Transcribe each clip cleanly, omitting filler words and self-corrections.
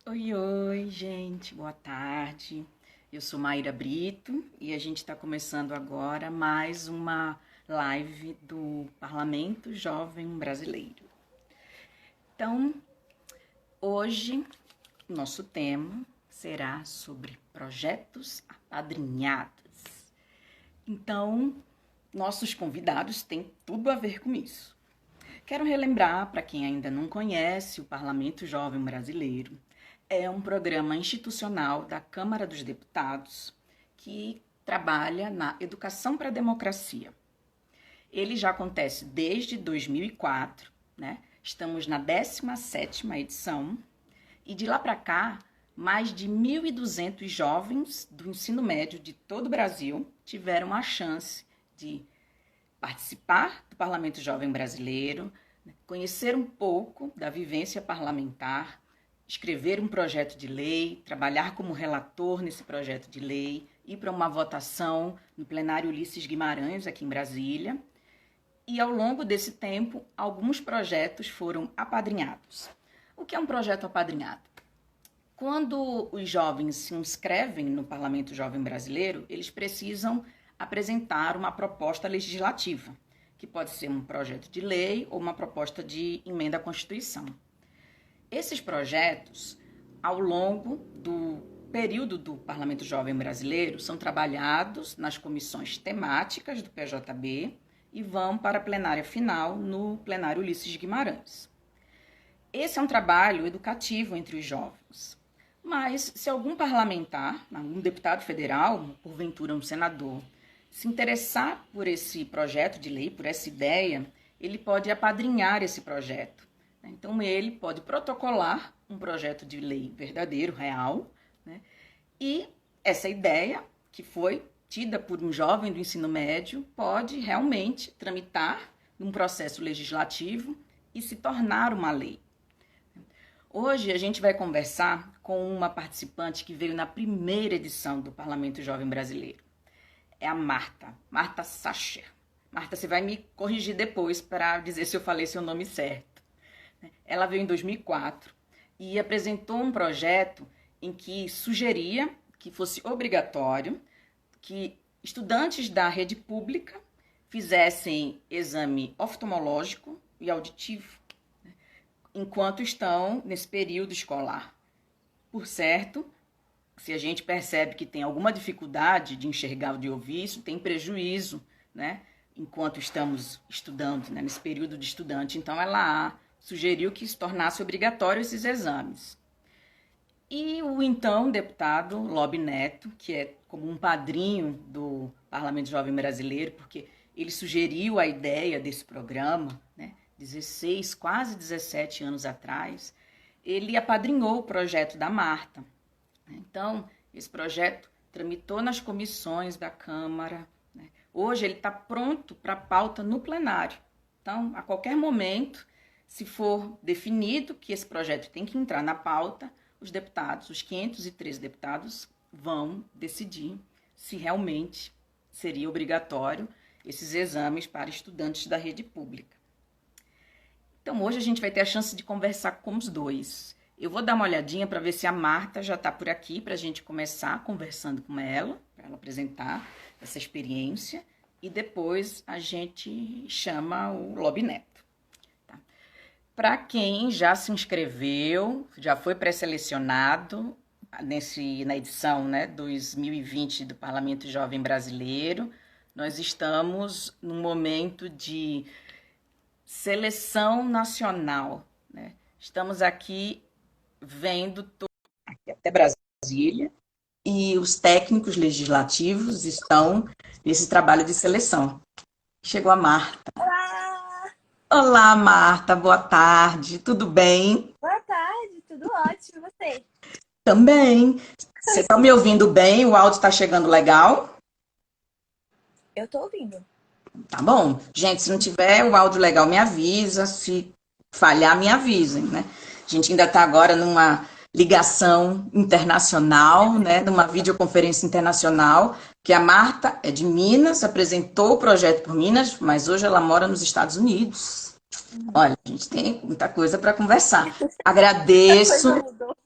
Oi, oi, gente, boa tarde. Eu sou Maíra Brito e a gente está começando agora mais uma live do Parlamento Jovem Brasileiro. Então, hoje, o nosso tema será sobre projetos apadrinhados. Então, nossos convidados têm tudo a ver com isso. Quero relembrar, para quem ainda não conhece, o Parlamento Jovem Brasileiro é um programa institucional da Câmara dos Deputados que trabalha na educação para a democracia. Ele já acontece desde 2004, né? Estamos na 17ª edição e de lá para cá, mais de 1.200 jovens do ensino médio de todo o Brasil tiveram a chance de participar do Parlamento Jovem Brasileiro, conhecer um pouco da vivência parlamentar, escrever um projeto de lei, trabalhar como relator nesse projeto de lei, ir para uma votação no plenário Ulisses Guimarães, aqui em Brasília. E ao longo desse tempo, alguns projetos foram apadrinhados. O que é um projeto apadrinhado? Quando os jovens se inscrevem no Parlamento Jovem Brasileiro, eles precisam apresentar uma proposta legislativa, que pode ser um projeto de lei ou uma proposta de emenda à Constituição. Esses projetos, ao longo do período do Parlamento Jovem Brasileiro, são trabalhados nas comissões temáticas do PJB e vão para a plenária final no plenário Ulisses Guimarães. Esse é um trabalho educativo entre os jovens. Mas se algum parlamentar, algum deputado federal, porventura um senador, se interessar por esse projeto de lei, por essa ideia, ele pode apadrinhar esse projeto. Então, ele pode protocolar um projeto de lei verdadeiro, real, né? E essa ideia, que foi tida por um jovem do ensino médio, pode realmente tramitar num processo legislativo e se tornar uma lei. Hoje, a gente vai conversar com uma participante que veio na primeira edição do Parlamento Jovem Brasileiro. É a Marta Sacher. Marta, você vai me corrigir depois para dizer se eu falei seu nome certo. Ela veio em 2004 e apresentou um projeto em que sugeria que fosse obrigatório que estudantes da rede pública fizessem exame oftalmológico e auditivo, né, enquanto estão nesse período escolar. Por certo, se a gente percebe que tem alguma dificuldade de enxergar ou de ouvir, isso tem prejuízo, né, enquanto estamos estudando, né, nesse período de estudante. Então, ela sugeriu que se tornasse obrigatório esses exames. E o então deputado Lobe Neto, que é como um padrinho do Parlamento Jovem Brasileiro, porque ele sugeriu a ideia desse programa, né, 16, quase 17 anos atrás, ele apadrinhou o projeto da Marta. Então, esse projeto tramitou nas comissões da Câmara, né? Hoje ele está pronto para pauta no plenário. Então, a qualquer momento, se for definido que esse projeto tem que entrar na pauta, os deputados, os 513 deputados, vão decidir se realmente seria obrigatório esses exames para estudantes da rede pública. Então, hoje a gente vai ter a chance de conversar com os dois. Eu vou dar uma olhadinha para ver se a Marta já está por aqui, para a gente começar conversando com ela, para ela apresentar essa experiência, e depois a gente chama o Lobe Neto. Para quem já se inscreveu, já foi pré-selecionado na edição, né, 2020 do Parlamento Jovem Brasileiro, nós estamos num momento de seleção nacional, né? Estamos aqui vendo aqui até Brasília e os técnicos legislativos estão nesse trabalho de seleção. Chegou a Marta. Olá, Marta, boa tarde, tudo bem? Boa tarde, tudo ótimo, e você? Também. Você está me ouvindo bem? O áudio está chegando legal? Eu tô ouvindo. Tá bom. Gente, se não tiver o áudio legal, me avisa. Se falhar, me avisem, né? A gente ainda está agora numa ligação internacional, né? Numa videoconferência internacional, que a Marta é de Minas, apresentou o projeto por Minas, mas hoje ela mora nos Estados Unidos. Olha, a gente tem muita coisa para conversar. A coisa Agradeço. mudou.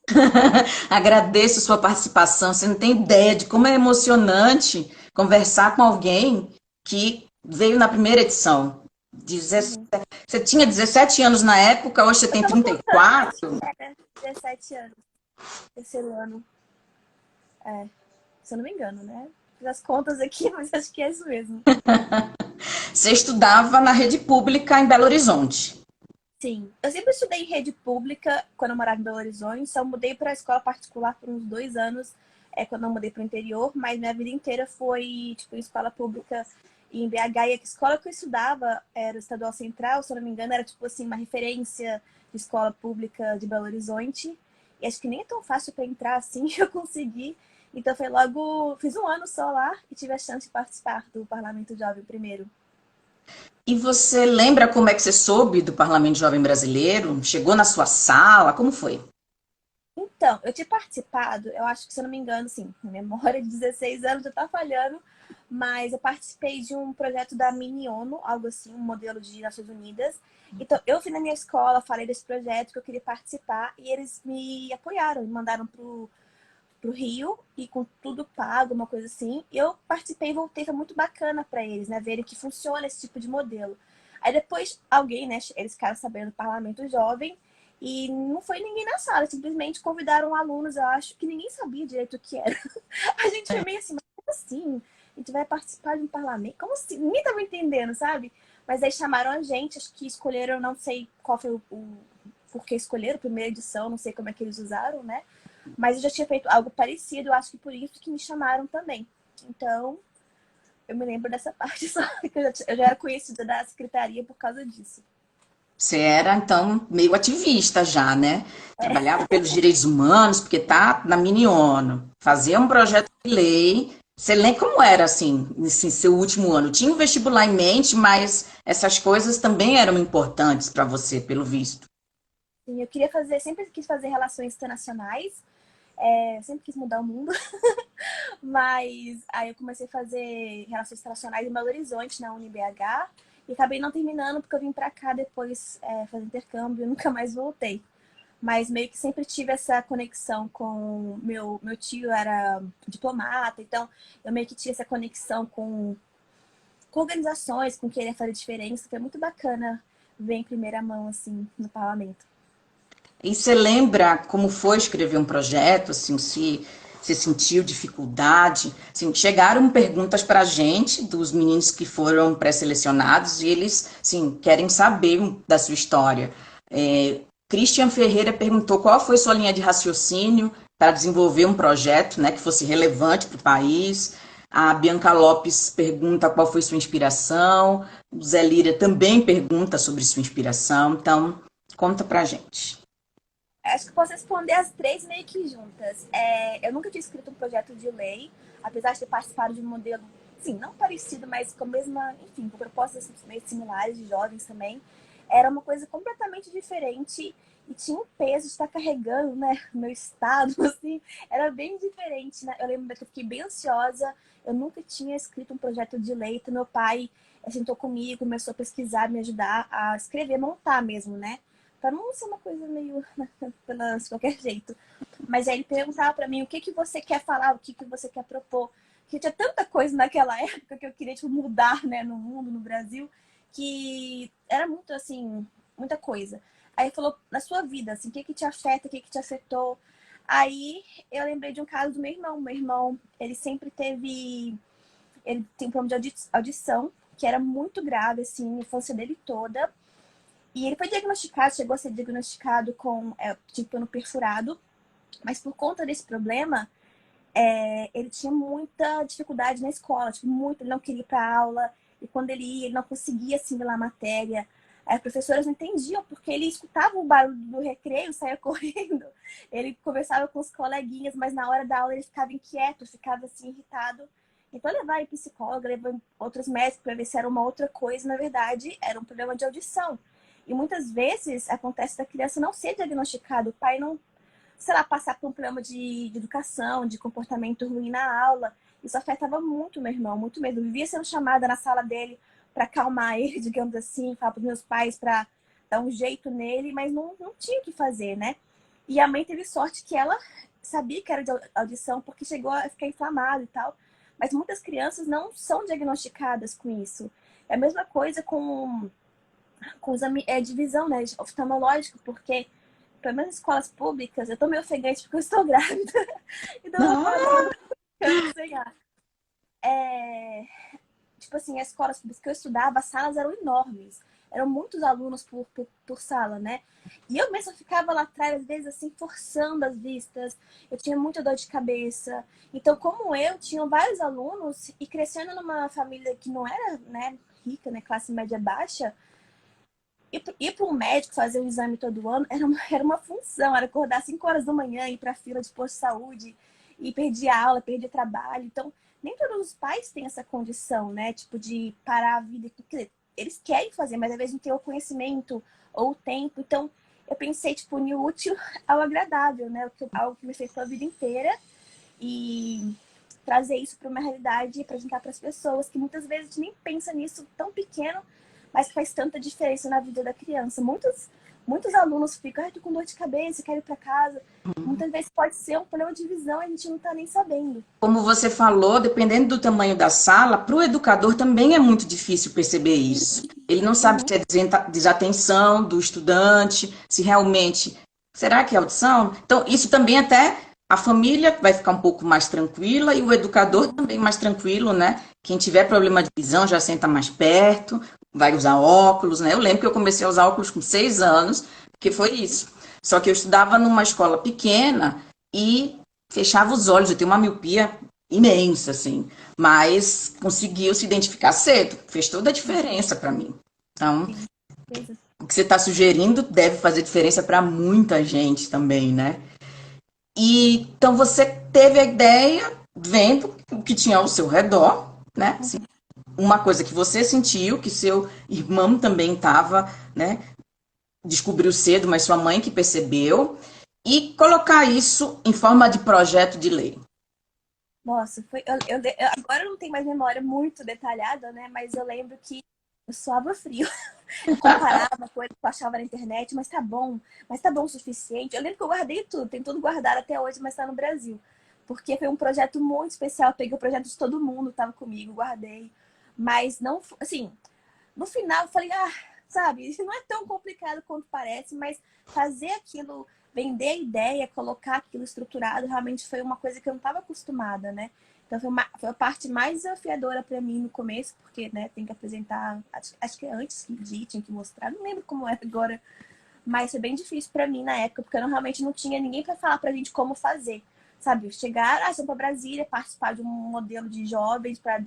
Agradeço sua participação. Você não tem ideia de como é emocionante conversar com alguém que veio na primeira edição. Uhum. Você tinha 17 anos na época, hoje você Eu tem tava trinta e contando, acho quatro. que era 17 anos, terceiro ano. É, se eu não me engano, né? Fiz as contas aqui, mas acho que é isso mesmo. Você estudava na rede pública em Belo Horizonte. Sim, eu sempre estudei em rede pública quando eu morava em Belo Horizonte, só mudei para a escola particular por uns 2 anos, quando eu mudei para o interior, mas minha vida inteira foi tipo em escola pública em BH. E a escola que eu estudava era o Estadual Central, se eu não me engano, era tipo assim uma referência de escola pública de Belo Horizonte. E acho que nem é tão fácil para entrar assim, eu consegui. Então foi logo, fiz um ano só lá e tive a chance de participar do Parlamento Jovem primeiro. E você lembra como é que você soube do Parlamento Jovem Brasileiro? Chegou na sua sala? Como foi? Então, eu tinha participado, eu acho que, se eu não me engano, sim, na memória de 16 anos já tá falhando, mas eu participei de um projeto da Mini ONU, algo assim, um modelo de Nações Unidas. Então, eu fui na minha escola, falei desse projeto que eu queria participar e eles me apoiaram, me mandaram pro Rio e com tudo pago, uma coisa assim. E eu participei e voltei, foi muito bacana para eles, né, verem que funciona esse tipo de modelo. Aí depois alguém, né, eles ficaram sabendo do Parlamento Jovem e não foi ninguém na sala, simplesmente convidaram alunos, eu acho que ninguém sabia direito o que era. A gente foi meio assim, mas como assim? A gente vai participar de um parlamento? Como assim? Ninguém tava entendendo, sabe? Mas aí chamaram a gente, acho que escolheram, não sei qual foi o por que escolheram, primeira edição, não sei como é que eles usaram, né? Mas eu já tinha feito algo parecido, eu acho que por isso que me chamaram também. Então, eu me lembro dessa parte só, que eu já era conhecida da secretaria por causa disso. Você era, então, meio ativista já, né? Trabalhava pelos direitos humanos, porque tá na mini ONU. Fazia um projeto de lei. Você lembra como era, assim, nesse seu último ano? Tinha um vestibular em mente, mas essas coisas também eram importantes para você, pelo visto. E eu queria fazer, sempre quis fazer relações internacionais, sempre quis mudar o mundo, mas aí eu comecei a fazer relações internacionais em Belo Horizonte, na UniBH, e acabei não terminando porque eu vim pra cá depois fazer intercâmbio e nunca mais voltei. Mas meio que sempre tive essa conexão com meu tio era diplomata, então eu meio que tinha essa conexão com organizações, com querer fazer diferença, que é muito bacana ver em primeira mão assim no parlamento. E você lembra como foi escrever um projeto, assim, se você sentiu dificuldade? Assim, chegaram perguntas para a gente, dos meninos que foram pré-selecionados, e eles, assim, querem saber da sua história. Christian Ferreira perguntou qual foi sua linha de raciocínio para desenvolver um projeto, né, que fosse relevante para o país. A Bianca Lopes pergunta qual foi sua inspiração. O Zé Lira também pergunta sobre sua inspiração. Então, conta pra gente. Acho que posso responder as três meio que juntas. Eu nunca tinha escrito um projeto de lei, apesar de ter participado de um modelo, sim, não parecido, mas com a mesma, enfim, com propostas meio similares de jovens também. Era uma coisa completamente diferente e tinha um peso de estar carregando, né, o meu estado, assim, era bem diferente, né? Eu lembro que eu fiquei bem ansiosa, eu nunca tinha escrito um projeto de lei, então meu pai sentou comigo, começou a pesquisar, me ajudar a escrever, montar mesmo, né? Para não ser uma coisa meio de qualquer jeito. Mas aí ele perguntava para mim o que que você quer falar, o que que você quer propor. Porque tinha tanta coisa naquela época que eu queria tipo, mudar, né, no mundo, no Brasil, que era muito assim, muita coisa. Aí ele falou, na sua vida, assim, o que que te afeta, o que que te afetou. Aí eu lembrei de um caso do meu irmão. Meu irmão, ele sempre teve, ele tem um problema de audição, que era muito grave, assim, a infância dele toda. E ele foi diagnosticado, chegou a ser diagnosticado com tímpano perfurado, mas por conta desse problema, ele tinha muita dificuldade na escola, tipo, muito, ele não queria ir para aula, e quando ele ia, ele não conseguia assimilar a matéria. As professoras não entendiam, porque ele escutava o barulho do recreio, saía correndo, ele conversava com os coleguinhas, mas na hora da aula ele ficava inquieto, ficava assim, irritado. Então, levar em psicóloga, levar em outros médicos para ver se era uma outra coisa, na verdade, era um problema de audição. E muitas vezes acontece da criança não ser diagnosticada, o pai não, sei lá, passar por um problema de educação, de comportamento ruim na aula. Isso afetava muito meu irmão, muito mesmo. Eu vivia sendo chamada na sala dele para acalmar ele, digamos assim, falar para os meus pais para dar um jeito nele, mas não tinha o que fazer, né? E a mãe teve sorte que ela sabia que era de audição, porque chegou a ficar inflamado e tal. Mas muitas crianças não são diagnosticadas com isso. É a mesma coisa com exame de visão, né, oftalmológico, porque, pelo menos em escolas públicas, eu tô meio ofegante porque eu estou grávida. Então eu vou falar Não. sem ar. Tipo assim, as escolas públicas que eu estudava, as salas eram enormes. Eram muitos alunos por sala, né? E eu mesma ficava lá atrás, às vezes, assim, forçando as vistas. Eu tinha muita dor de cabeça. Então, como eu, tinham vários alunos e crescendo numa família que não era, né, rica, né, classe média baixa, ir para um médico fazer um exame todo ano era uma função. Era acordar às 5 horas da manhã, ir para a fila de posto de saúde, e perdi aula, perdi trabalho. Então, nem todos os pais têm essa condição, né? Tipo, de parar a vida. Quer dizer, eles querem fazer, mas às vezes não tem o conhecimento ou o tempo. Então, eu pensei, tipo, unir o útil ao agradável, né? Algo que me fez pela vida inteira. E trazer isso para uma realidade e apresentar para as pessoas que muitas vezes a gente nem pensa nisso tão pequeno, mas que faz tanta diferença na vida da criança. Muitos alunos ficam, tô com dor de cabeça, quero ir para casa. Muitas vezes pode ser um problema de visão e a gente não está nem sabendo. Como você falou, dependendo do tamanho da sala, para o educador também é muito difícil perceber isso. Ele não sabe Uhum. se é desatenção do estudante, se realmente. Será que é audição? Então, isso também até a família vai ficar um pouco mais tranquila e o educador também mais tranquilo, né? Quem tiver problema de visão já senta mais perto, vai usar óculos, né? Eu lembro que eu comecei a usar óculos com 6 anos, porque foi isso. Só que eu estudava numa escola pequena e fechava os olhos, eu tenho uma miopia imensa, assim, mas conseguiu se identificar cedo, fez toda a diferença para mim. Então, Sim, beleza. o que você está sugerindo deve fazer diferença para muita gente também, né? E então você teve a ideia, vendo o que tinha ao seu redor, né? Assim, uma coisa que você sentiu, que seu irmão também estava, né? Descobriu cedo, mas sua mãe que percebeu, e colocar isso em forma de projeto de lei. Nossa, agora eu não tenho mais memória muito detalhada, né? Mas eu lembro que eu suava frio. Eu comparava coisas que eu achava na internet, mas tá bom o suficiente. Eu lembro que eu guardei tudo, tem tudo guardado até hoje, mas tá no Brasil. Porque foi um projeto muito especial. Eu peguei o projeto de todo mundo, tava comigo, guardei. Mas não, assim, no final eu falei, sabe, isso não é tão complicado quanto parece, mas fazer aquilo, vender a ideia, colocar aquilo estruturado, realmente foi uma coisa que eu não estava acostumada, né? Então foi a parte mais desafiadora para mim no começo, porque, né, tem que apresentar, acho que antes de tinha que mostrar, não lembro como era agora, mas foi bem difícil para mim na época, porque eu realmente não tinha ninguém para falar pra gente como fazer. Sabe, chegar, só para Brasília, participar de um modelo de jovens para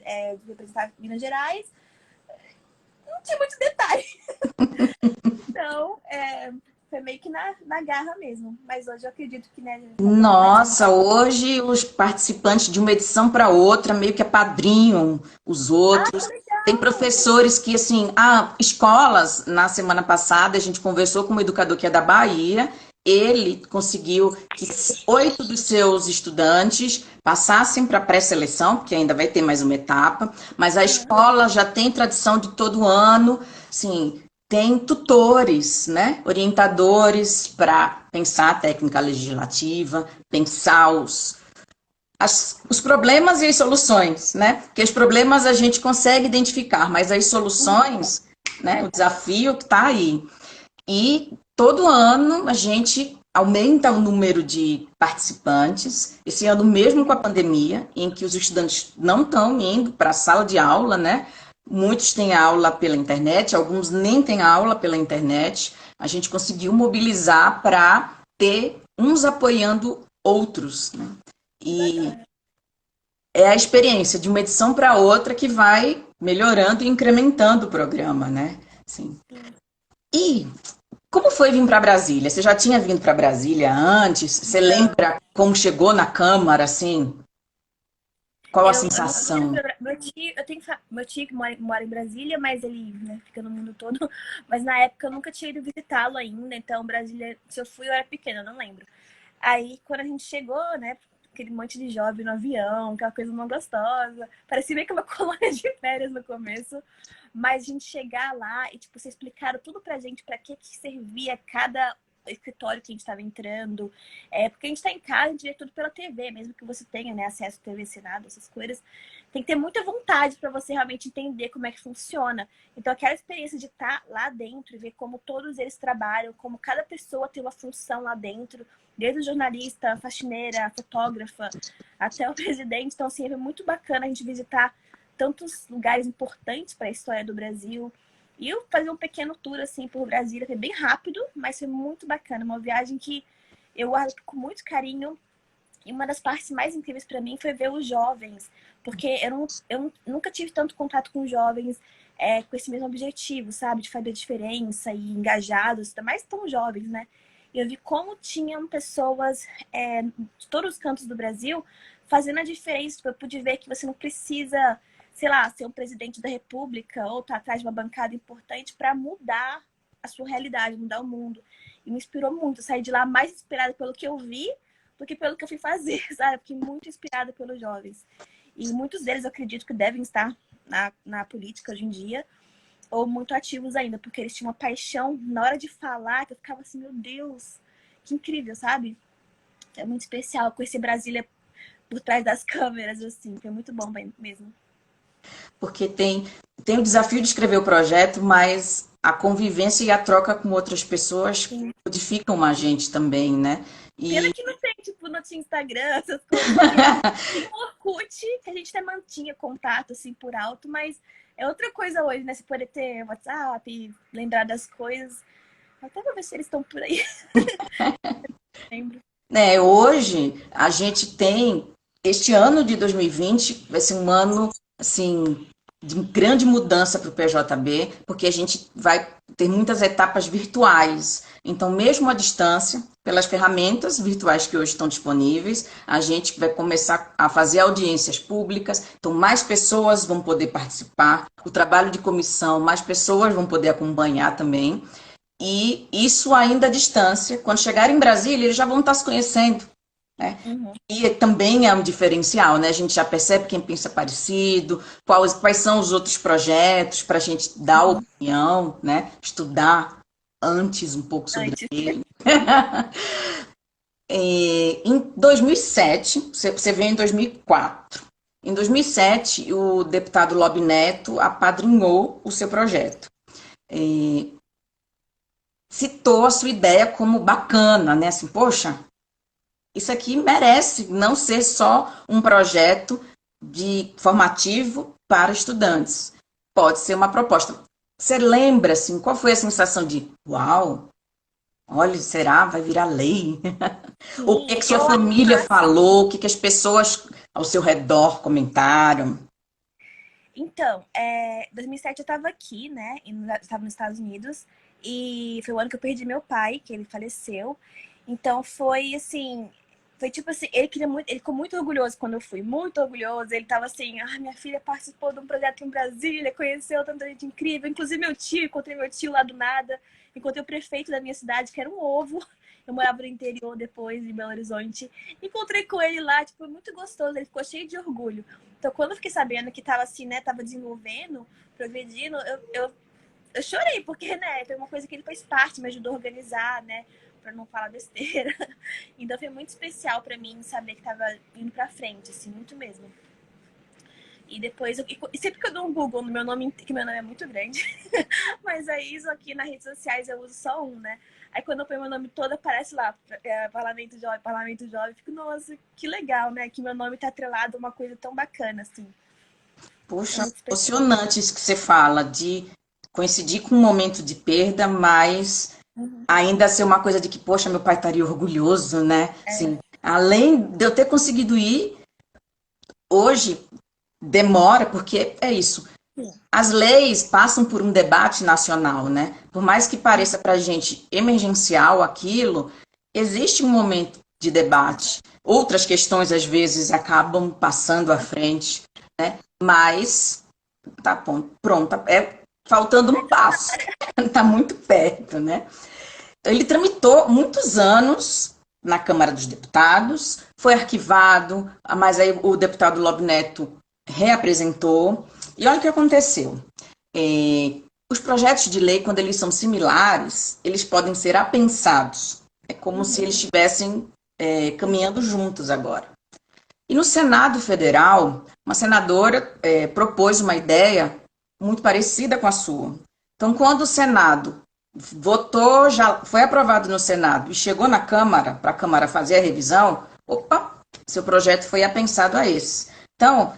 representar Minas Gerais, não tinha muito detalhe. Então, foi meio que na garra mesmo. Mas hoje eu acredito que, né, já tá mais. Nossa, hoje os participantes de uma edição para outra meio que apadrinham os Ah, outros. que Tem legal! professores que, assim, escolas, na semana passada, a gente conversou com um educador que é da Bahia, ele conseguiu que 8 dos seus estudantes passassem para a pré-seleção, porque ainda vai ter mais uma etapa, mas a Uhum. escola já tem tradição de todo ano, assim, tem tutores, né, orientadores para pensar a técnica legislativa, pensar os problemas e as soluções, né? Porque os problemas a gente consegue identificar, mas as soluções, né, o desafio que está aí. E todo ano a gente aumenta o número de participantes. Esse ano, mesmo com a pandemia, em que os estudantes não estão indo para a sala de aula, né? Muitos têm aula pela internet, alguns nem têm aula pela internet. A gente conseguiu mobilizar para ter uns apoiando outros, né? Que E bacana. é a experiência de uma edição para outra que vai melhorando e incrementando o programa, né? Sim. Sim. E como foi vir para Brasília? Você já tinha vindo para Brasília antes? Você Não. lembra como chegou na Câmara, assim? Qual a Eu nunca tinha ido sensação? meu tio, meu tio que mora em Brasília, mas ele, né, fica no mundo todo. Mas na época eu nunca tinha ido visitá-lo ainda, então Brasília, se eu fui, eu era pequena, eu não lembro. Aí, quando a gente chegou, né, aquele monte de jovem no avião, aquela coisa não gostosa, parecia meio que uma colônia de férias no começo, mas a gente chegar lá e, tipo, vocês explicaram tudo pra gente, pra que servia cada escritório que a gente estava entrando. Porque a gente está em casa, a gente vê tudo pela TV, mesmo que você tenha, né, acesso à TV Senado, essas coisas. Tem que ter muita vontade para você realmente entender como é que funciona. Então, aquela experiência de estar lá dentro e ver como todos eles trabalham, como cada pessoa tem uma função lá dentro, desde o jornalista, a faxineira, a fotógrafa, até o presidente. Então, assim, é muito bacana a gente visitar tantos lugares importantes para a história do Brasil. E eu fazer um pequeno tour, assim, por Brasília. Foi bem rápido, mas foi muito bacana. Uma viagem que eu guardo com muito carinho. E uma das partes mais incríveis para mim foi ver os jovens. Porque eu nunca tive tanto contato com jovens com esse mesmo objetivo, sabe? De fazer diferença e engajados, ainda mais tão jovens, né? E eu vi como tinham pessoas de todos os cantos do Brasil fazendo a diferença. Eu pude ver que você não precisa, sei lá, ser um presidente da República ou estar atrás de uma bancada importante para mudar a sua realidade, mudar o mundo. E me inspirou muito. Eu saí de lá mais inspirada pelo que eu vi do que pelo que eu fui fazer, sabe? Fiquei muito inspirada pelos jovens. E muitos deles eu acredito que devem estar na política hoje em dia, ou muito ativos ainda, porque eles tinham uma paixão na hora de falar, que eu ficava assim, meu Deus, que incrível, sabe? É muito especial conhecer Brasília por trás das câmeras, assim, foi muito bom mesmo. Porque tem o desafio de escrever o projeto, mas a convivência e a troca com outras pessoas Sim. modificam a gente também, né? Pena E que não tem, tipo, não tinha Instagram, essas coisas. Tem o Orkut, que a gente até mantinha contato, assim, por alto, mas é outra coisa hoje, né? Você poder ter WhatsApp, lembrar das coisas. Até vou ver se eles estão por aí. Lembro. hoje a gente tem, este ano de 2020 vai ser um ano assim de grande mudança para o PJB, porque a gente vai ter muitas etapas virtuais. Então, mesmo à distância, pelas ferramentas virtuais que hoje estão disponíveis, a gente vai começar a fazer audiências públicas, então mais pessoas vão poder participar, o trabalho de comissão, mais pessoas vão poder acompanhar também. E isso ainda à distância. Quando chegar em Brasília, eles já vão estar se conhecendo, né? Uhum. E também é um diferencial, né? A gente já percebe quem pensa parecido, quais são os outros projetos para a gente dar opinião, né? Estudar antes um pouco sobre Antes. ele. Em 2007, você veio em 2004. Em 2007, o deputado Lobe Neto apadrinhou o seu projeto. Citou a sua ideia como bacana, né? Assim, poxa, isso aqui merece não ser só um projeto de formativo para estudantes. Pode ser uma proposta. Você lembra, assim, qual foi a sensação de, uau, olha, será? Vai virar lei? O que Sim, que sua eu acho família massa. falou? O que que as pessoas ao seu redor comentaram? Então, 2007 eu estava aqui, né? Estava nos Estados Unidos. E foi o ano que eu perdi meu pai, que ele faleceu. Então foi assim. Foi tipo assim, ele ficou muito orgulhoso quando eu fui, muito orgulhoso. Ele tava assim, minha filha participou de um projeto em Brasília, conheceu tanta gente incrível, inclusive meu tio, encontrei meu tio lá do nada, encontrei o prefeito da minha cidade, que era um ovo. Eu morava no interior depois, em Belo Horizonte. Encontrei com ele lá, tipo, muito gostoso, ele ficou cheio de orgulho. Então, quando eu fiquei sabendo que tava assim, né, tava desenvolvendo, progredindo, eu chorei, porque, né, foi uma coisa que ele fez parte, me ajudou a organizar, né, pra não falar besteira. Então foi muito especial pra mim saber que tava indo pra frente, assim, muito mesmo. E depois, e sempre que eu dou um Google no meu nome, que meu nome é muito grande, mas aí isso aqui nas redes sociais eu uso só um, né? Aí quando eu ponho meu nome todo, aparece lá, Parlamento Jovem, eu fico, nossa, que legal, né? Que meu nome tá atrelado a uma coisa tão bacana, assim. É Poxa, muito especial. emocionante isso que você fala, de coincidir com um momento de perda, mas Uhum. ainda ser uma coisa de que, poxa, meu pai estaria orgulhoso, né? É. Assim, além de eu ter conseguido ir, hoje demora, porque é isso. Sim. As leis passam por um debate nacional, né? Por mais que pareça para a gente emergencial aquilo, existe um momento de debate. Outras questões, às vezes, acabam passando à frente, né? Mas tá bom, pronto, faltando um passo, tá muito perto, né? Ele tramitou muitos anos na Câmara dos Deputados, foi arquivado, mas aí o deputado Lobo Neto reapresentou. E olha o que aconteceu. Os projetos de lei, quando eles são similares, eles podem ser apensados. É como se eles estivessem caminhando juntos agora. E no Senado Federal, uma senadora propôs uma ideia muito parecida com a sua. Então, quando o Senado votou, já foi aprovado no Senado e chegou na Câmara, para a Câmara fazer a revisão, opa, seu projeto foi apensado a esse. Então,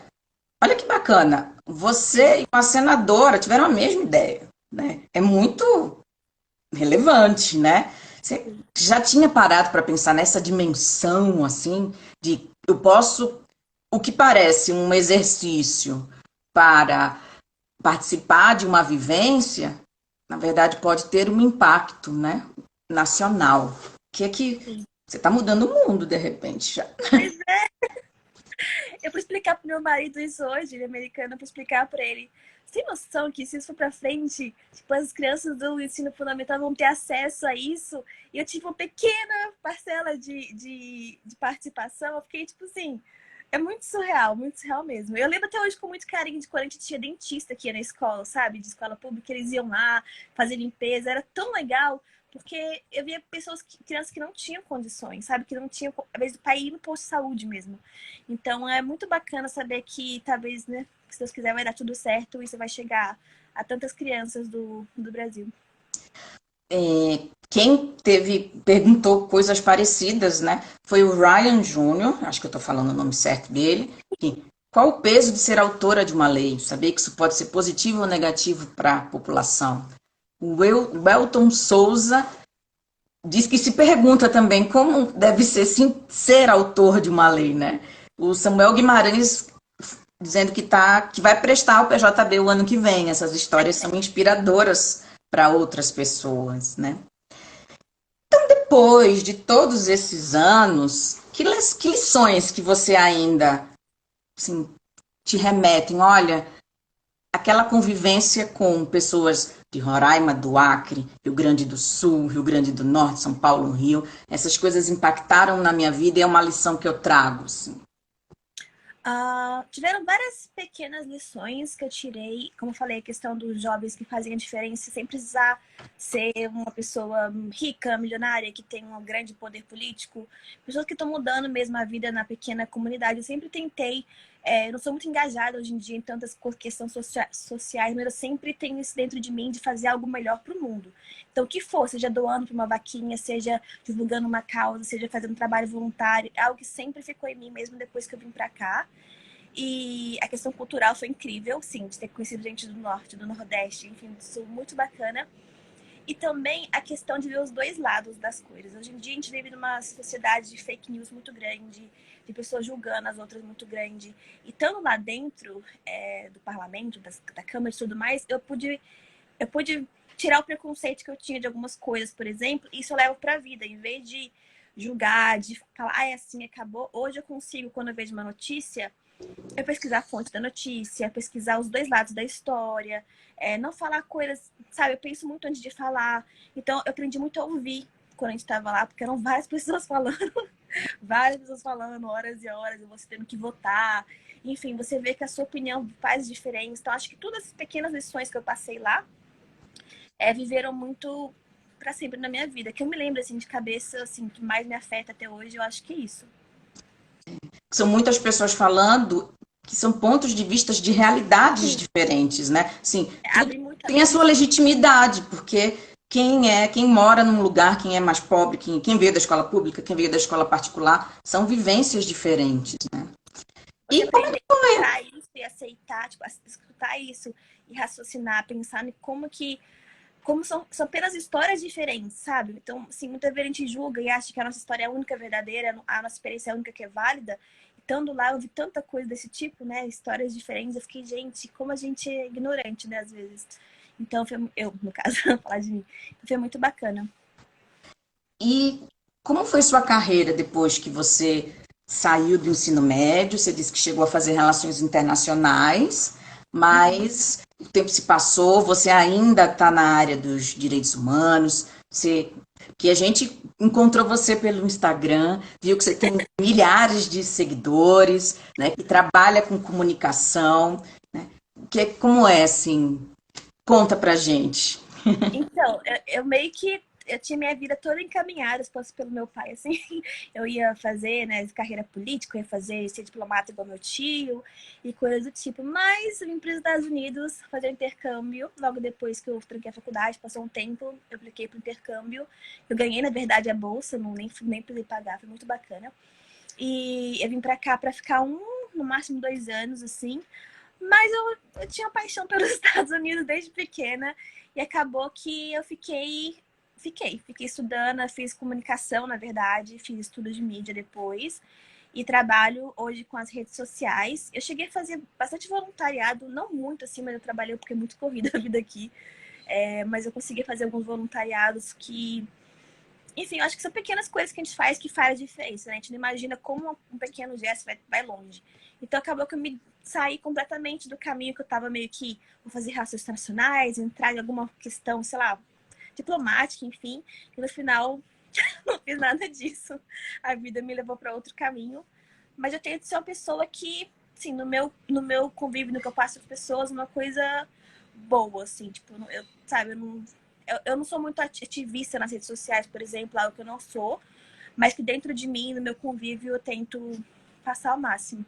olha que bacana, você e uma senadora tiveram a mesma ideia, né? É muito relevante, né? Você já tinha parado para pensar nessa dimensão, assim, de eu posso, o que parece um exercício para participar de uma vivência, na verdade pode ter um impacto, né, nacional. Que é que você está mudando o mundo, de repente, já. Pois é. Eu fui explicar pro meu marido isso hoje, ele é americano, eu fui explicar para ele. Você tem noção que se isso for pra frente, tipo, as crianças do ensino fundamental vão ter acesso a isso? E eu tive uma pequena parcela de participação, eu fiquei tipo assim, é muito surreal mesmo. Eu lembro até hoje com muito carinho de quando a gente tinha dentista que ia na escola, sabe? De escola pública, eles iam lá fazer limpeza, era tão legal. Porque eu via pessoas, crianças que não tinham condições, sabe? Que não tinham, às vezes, o pai ir no posto de saúde mesmo. Então é muito bacana saber que talvez, né, se Deus quiser, vai dar tudo certo e isso vai chegar a tantas crianças do Brasil. Quem perguntou coisas parecidas, né, foi o Ryan Júnior, acho que eu estou falando o nome certo dele, que, qual o peso de ser autora de uma lei? Saber que isso pode ser positivo ou negativo para a população. O Welton Souza diz que se pergunta também como deve ser sim, ser autor de uma lei, né? O Samuel Guimarães dizendo que vai prestar o PJB o ano que vem. Essas histórias são inspiradoras para outras pessoas, né? Então, depois de todos esses anos, que lições que você ainda assim, te remetem? Olha, aquela convivência com pessoas de Roraima, do Acre, Rio Grande do Sul, Rio Grande do Norte, São Paulo, Rio, essas coisas impactaram na minha vida e é uma lição que eu trago. Assim. Tiveram várias pequenas lições que eu tirei, como eu falei, a questão dos jovens que fazem a diferença sem precisar ser uma pessoa rica, milionária, que tem um grande poder político, pessoas que estão mudando mesmo a vida na pequena comunidade. Eu sempre tentei, eu não sou muito engajada hoje em dia em tantas questões sociais, mas eu sempre tenho isso dentro de mim de fazer algo melhor para o mundo. Então, o que for, seja doando para uma vaquinha, seja divulgando uma causa, seja fazendo um trabalho voluntário, é algo que sempre ficou em mim mesmo depois que eu vim para cá. E a questão cultural foi incrível, sim, de ter conhecido gente do norte, do nordeste, enfim, do sul, muito bacana. E também a questão de ver os dois lados das coisas. Hoje em dia a gente vive numa sociedade de fake news muito grande, de pessoas julgando as outras muito grande. E estando lá dentro do parlamento, da Câmara e tudo mais, eu pude tirar o preconceito que eu tinha de algumas coisas, por exemplo, e isso eu levo pra vida. Em vez de julgar, de falar, é assim, acabou. Hoje eu consigo, quando eu vejo uma notícia, eu pesquisar a fonte da notícia, pesquisar os dois lados da história, não falar coisas, sabe? Eu penso muito antes de falar. Então, eu aprendi muito a ouvir quando a gente estava lá, porque eram várias pessoas falando, várias pessoas falando, horas e horas, e você tendo que votar. Enfim, você vê que a sua opinião faz diferença. Então, acho que todas as pequenas lições que eu passei lá viveram muito para sempre na minha vida. Que eu me lembro, assim, de cabeça, assim, que mais me afeta até hoje, eu acho que é isso. São muitas pessoas falando que são pontos de vista de realidades Sim. diferentes, né? Sim, Abre muita tem a sua legitimidade, porque quem mora num lugar, quem é mais pobre, quem veio da escola pública, quem veio da escola particular, são vivências diferentes, né? Você E como é aprender que a escutar isso e aceitar, tipo, escutar isso e raciocinar, pensar em como são apenas histórias diferentes, sabe? Então, assim, muitas vezes a gente julga e acha que a nossa história é a única verdadeira, a nossa experiência é a única que é válida. Estando lá, eu vi tanta coisa desse tipo, né? Histórias diferentes. Eu fiquei, gente, como a gente é ignorante, né? Às vezes. Então, eu, no caso, falar de mim. Então, foi muito bacana. E como foi sua carreira depois que você saiu do ensino médio? Você disse que chegou a fazer relações internacionais, mas o tempo se passou, você ainda está na área dos direitos humanos, que a gente encontrou você pelo Instagram, viu que você tem milhares de seguidores, né, que trabalha com comunicação, né? Como é assim? Conta pra gente. Então, eu meio que eu tinha minha vida toda encaminhada, se fosse pelo meu pai, assim. Eu ia fazer, né, carreira política, eu ia fazer ser diplomata igual meu tio e coisas do tipo. Mas eu vim para os Estados Unidos fazer intercâmbio. Logo depois que eu tranquei a faculdade, passou um tempo, eu apliquei para o intercâmbio. Eu ganhei, na verdade, a bolsa, nem precisei pagar, foi muito bacana. E eu vim para cá para ficar no máximo 2 anos, assim. Mas eu tinha paixão pelos Estados Unidos desde pequena e acabou que eu fiquei estudando, fiz comunicação, na verdade, fiz estudos de mídia depois e trabalho hoje com as redes sociais. Eu cheguei a fazer bastante voluntariado, não muito assim, mas eu trabalhei porque é muito corrida a vida aqui. Mas eu consegui fazer alguns voluntariados que, enfim, eu acho que são pequenas coisas que a gente faz que faz a diferença, né? A gente não imagina como um pequeno gesto vai longe. Então acabou que eu me saí completamente do caminho que eu tava meio que vou fazer relações internacionais, entrar em alguma questão, sei lá, diplomática, enfim. E no final não fiz nada disso. A vida me levou para outro caminho. Mas eu tento ser uma pessoa que, assim, no meu convívio, no que eu passo com as pessoas, uma coisa boa, assim, tipo, sabe, eu não sou muito ativista nas redes sociais, por exemplo, algo que eu não sou, mas que dentro de mim, no meu convívio, eu tento passar ao máximo.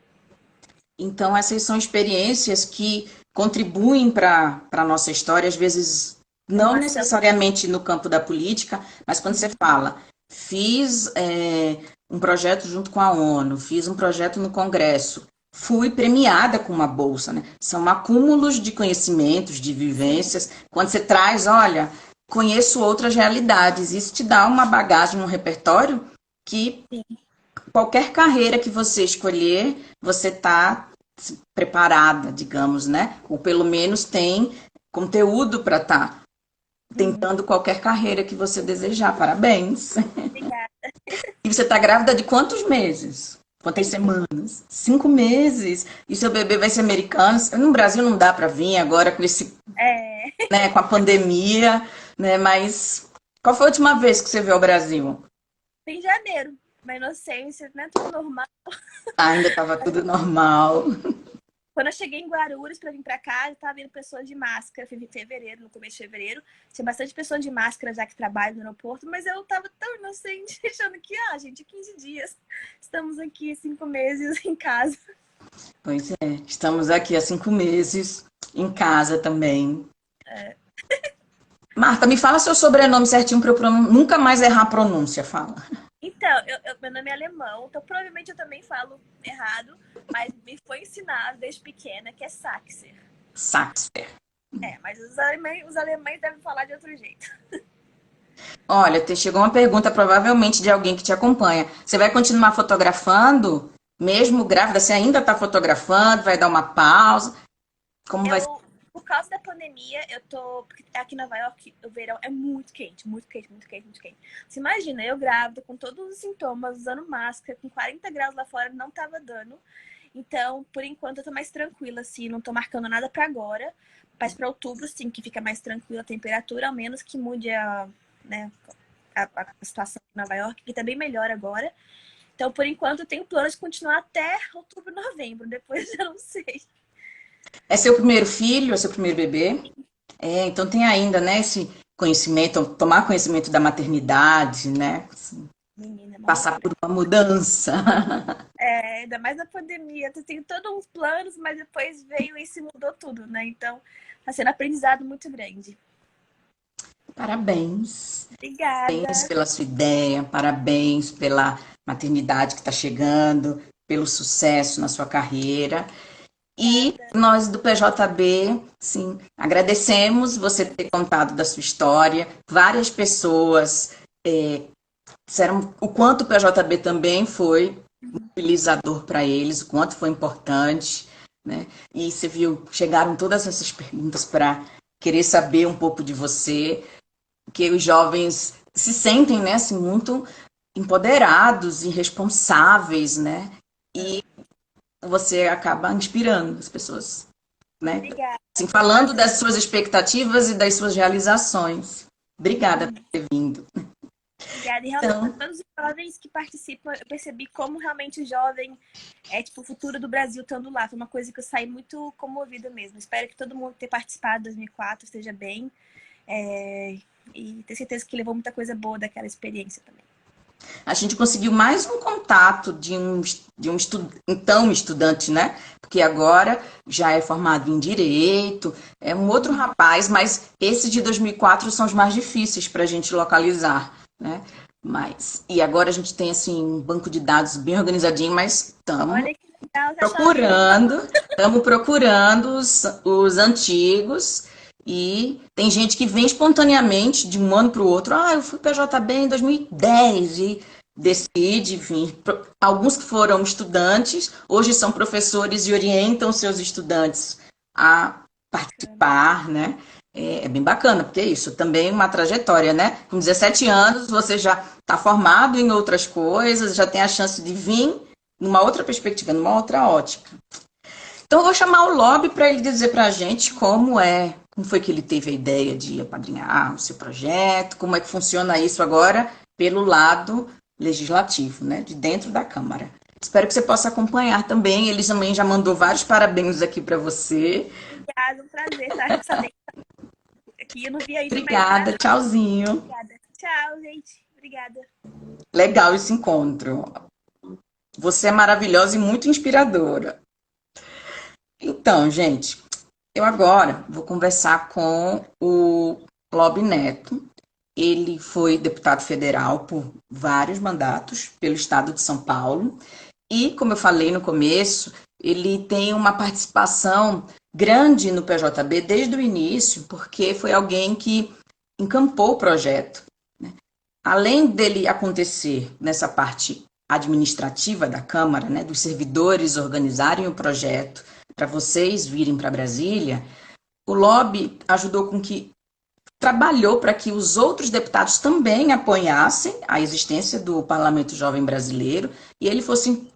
Então, essas são experiências que contribuem para a nossa história, às vezes não Formação. necessariamente no campo da política, mas quando você fala, fiz um projeto junto com a ONU, fiz um projeto no Congresso, fui premiada com uma bolsa, né? São acúmulos de conhecimentos, de Sim, vivências. Quando você traz, olha, conheço outras realidades, isso te dá uma bagagem, um repertório que sim. qualquer carreira que você escolher, você está preparada, digamos, né? Ou pelo menos tem conteúdo para estar Uhum. tentando qualquer carreira que você desejar. Parabéns. Obrigada. E você está grávida de quantos meses? Quantas 5. semanas? 5 meses. E seu bebê vai ser americano? No Brasil não dá para vir agora com esse, É, né, com a pandemia, né? Mas qual foi a última vez que você veio ao Brasil? em janeiro. Uma inocência, né? Tudo normal. Ainda estava tudo normal. Quando eu cheguei em Guarulhos para vir para cá, eu tava vendo pessoas de máscara. Fui em fevereiro, no começo de fevereiro. Tinha bastante pessoas de máscara já que trabalham no aeroporto, mas eu tava tão inocente, achando que, gente, 15 dias. Estamos aqui 5 meses em casa. Pois é, estamos aqui há 5 meses, em casa também. Marta, me fala seu sobrenome certinho para eu nunca mais errar a pronúncia, fala. Então, meu nome é alemão, então provavelmente eu também falo errado, mas me foi ensinado desde pequena que é Saxer. Saxper. Mas os alemães devem falar de outro jeito. Olha, chegou uma pergunta provavelmente de alguém que te acompanha. Você vai continuar fotografando? Mesmo grávida, você ainda está fotografando? Vai dar uma pausa? Como vai ser? Por causa da pandemia, eu tô. Porque aqui em Nova York, o verão é muito quente, muito quente, muito quente, muito quente. Você imagina, eu grávida, com todos os sintomas, usando máscara, com 40 graus lá fora, não tava dando. Então, por enquanto, eu tô mais tranquila, assim, não tô marcando nada pra agora. Mas pra outubro, sim, que fica mais tranquila a temperatura, ao menos que mude né, a situação em Nova York, que tá bem melhor agora. Então, por enquanto, eu tenho planos de continuar até outubro, novembro. Depois eu não sei. É seu primeiro filho? É seu primeiro bebê? É, então tem ainda, né, esse conhecimento, tomar conhecimento da maternidade, né? Menina, é uma Passar loucura. por uma mudança. Ainda mais na pandemia, tu tem todos uns planos, mas depois veio e se mudou tudo, né? Então, tá sendo aprendizado muito grande. Parabéns. Parabéns Obrigada. pela sua ideia, parabéns pela maternidade que está chegando, pelo sucesso na sua carreira. E Obrigada. nós do PJB, sim, agradecemos você ter contado da sua história. Várias pessoas disseram o quanto o PJB também foi mobilizador para eles, o quanto foi importante, né? E você viu, chegaram todas essas perguntas para querer saber um pouco de você, que os jovens se sentem, né, assim, muito empoderados e responsáveis, né? E você acaba inspirando as pessoas, né? Obrigada. Assim, falando das suas expectativas e das suas realizações. Obrigada por ter vindo. Obrigada. Obrigada. E realmente, Então, todos os jovens que participam, eu percebi como realmente o jovem é tipo o futuro do Brasil estando lá. Foi uma coisa que eu saí muito comovida mesmo. Espero que todo mundo que tenha participado em 2004 esteja bem. E tenho certeza que levou muita coisa boa daquela experiência também. a gente conseguiu mais um contato então estudante, né? Porque agora já é formado em Direito, é um outro rapaz, mas esses de 2004 são os mais difíceis para a gente localizar, né? E agora a gente tem, assim, um banco de dados bem organizadinho, mas Olha que legal, tá sozinho. estamos procurando os antigos. E tem gente que vem espontaneamente de um ano para o outro. Ah, eu fui para a JB em 2010 e decide vir. Alguns que foram estudantes, hoje são professores e orientam seus estudantes a participar, né? É bem bacana, porque é isso, também uma trajetória, né? Com 17 anos, você já está formado em outras coisas, já tem a chance de vir numa outra perspectiva, numa outra ótica. Então, eu vou chamar o Lobby para ele dizer para a gente como foi que ele teve a ideia de apadrinhar o seu projeto, como é que funciona isso agora pelo lado legislativo, né, de dentro da Câmara. Espero que você possa acompanhar também. Ele também já mandou vários parabéns aqui para você. Obrigada, um prazer estar sabendo aqui. Eu não vi ainda, mas Obrigada, tchauzinho. obrigada. Tchau, gente. Obrigada. Legal esse encontro. Você é maravilhosa e muito inspiradora. Então, gente, eu agora vou conversar com o Lobby Neto. Ele foi deputado federal por vários mandatos pelo estado de São Paulo. E, como eu falei no começo, ele tem uma participação grande no PJB desde o início, porque foi alguém que encampou o projeto. Além dele acontecer nessa parte administrativa da Câmara, né, dos servidores organizarem o projeto para vocês virem para Brasília, o lobby ajudou com que trabalhou para que os outros deputados também apoiassem a existência do Parlamento Jovem Brasileiro e ele fosse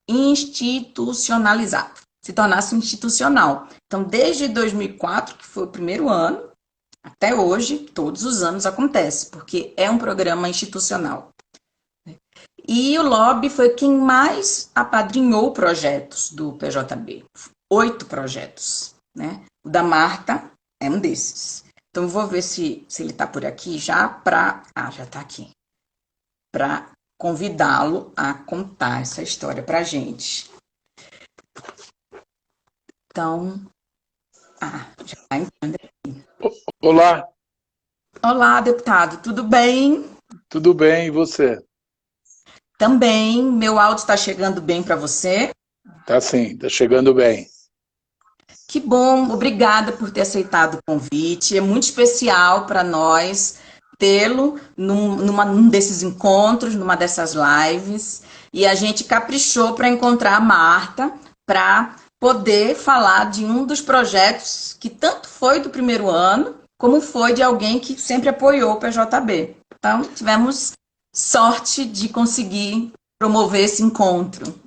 institucionalizado, se tornasse institucional. Então, desde 2004, que foi o primeiro ano, até hoje, todos os anos acontece, porque é um programa institucional. E o Lobby foi quem mais apadrinhou projetos do PJB. 8 projetos, né? O da Marta é um desses. Então, eu vou ver se ele está por aqui já para... Ah, já está aqui. Para convidá-lo a contar essa história para a gente. Então... Ah, já está entrando aqui. Olá, Olá, deputado, tudo bem? tudo bem e você? Também, meu áudio está chegando bem para você? Tá sim, tá chegando bem. Que bom, obrigada por ter aceitado o convite. É muito especial para nós tê-lo num desses encontros, numa dessas lives. E a gente caprichou para encontrar a Marta para poder falar de um dos projetos que tanto foi do primeiro ano, como foi de alguém que sempre apoiou o PJB. Então, tivemos sorte de conseguir promover esse encontro.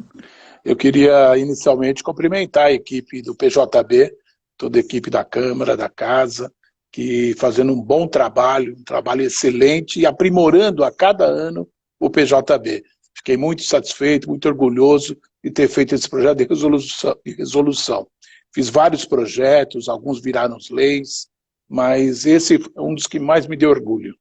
Eu queria inicialmente cumprimentar a equipe do PJB, toda a equipe da Câmara, da Casa, que fazendo um bom trabalho, um trabalho excelente e aprimorando a cada ano o PJB. Fiquei muito satisfeito, muito orgulhoso de ter feito esse projeto de resolução. Fiz vários projetos, alguns viraram leis, mas esse é um dos que mais me deu orgulho.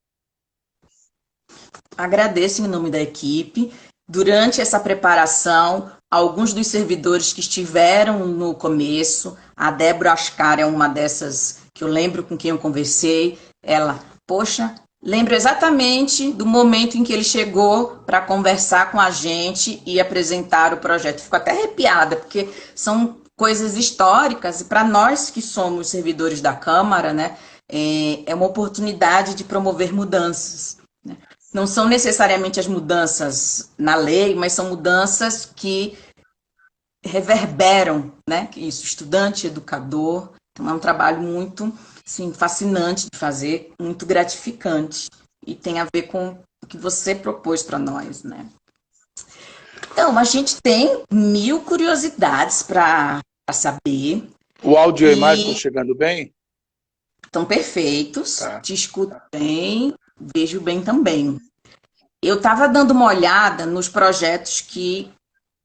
Agradeço em nome da equipe. Durante essa preparação, alguns dos servidores que estiveram no começo, a Débora Ascar é uma dessas que eu lembro com quem eu conversei, ela, poxa, lembro exatamente do momento em que ele chegou para conversar com a gente e apresentar o projeto. Fico até arrepiada, porque são coisas históricas e para nós que somos servidores da Câmara, né, é uma oportunidade de promover mudanças. Não são necessariamente as mudanças na lei, mas são mudanças que reverberam, né? Isso, estudante, educador. Então, é um trabalho muito assim, fascinante de fazer, muito gratificante. E tem a ver com o que você propôs para nós, né? Então, a gente tem 1000 curiosidades para saber. O áudio e a imagem estão E chegando bem? estão perfeitos, Tá. te escuto bem, vejo bem também. eu estava dando uma olhada nos projetos que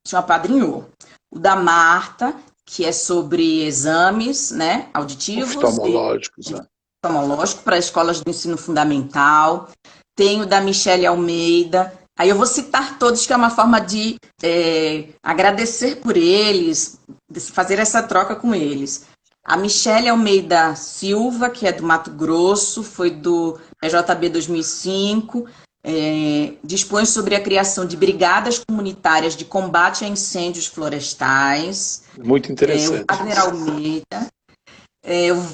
se apadrinhou. O da Marta, que é sobre exames, né, auditivos Oftalmológicos, né? oftalmológico para escolas do ensino fundamental. Tem o da Michele Almeida. Aí eu vou citar todos, que é uma forma de agradecer por eles, de fazer essa troca com eles. A Michele Almeida Silva, que é do Mato Grosso, foi do PJB 2005, dispõe sobre a criação de brigadas comunitárias de combate a incêndios florestais. Muito interessante. O Wagner Almeida.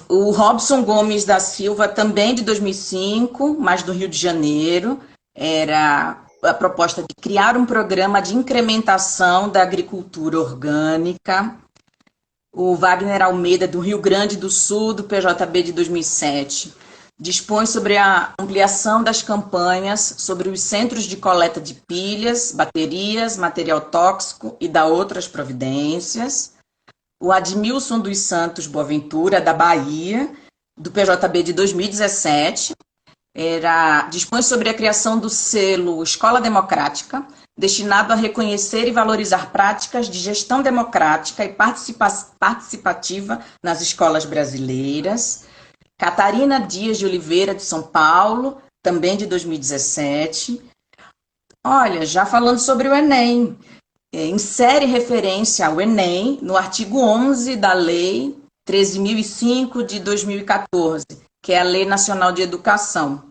O Robson Gomes da Silva, também de 2005, mas do Rio de Janeiro, era a proposta de criar um programa de incrementação da agricultura orgânica. O Wagner Almeida, do Rio Grande do Sul, do PJB de 2007, dispõe sobre a ampliação das campanhas sobre os centros de coleta de pilhas, baterias, material tóxico e da outras providências. O Admilson dos Santos Boaventura, da Bahia, do PJB de 2017, dispõe sobre a criação do selo Escola Democrática, destinado a reconhecer e valorizar práticas de gestão democrática e participativa nas escolas brasileiras. Catarina Dias de Oliveira, de São Paulo, também de 2017. Olha, já falando sobre o Enem, insere referência ao Enem no artigo 11 da Lei 13.005 de 2014, que é a Lei Nacional de Educação.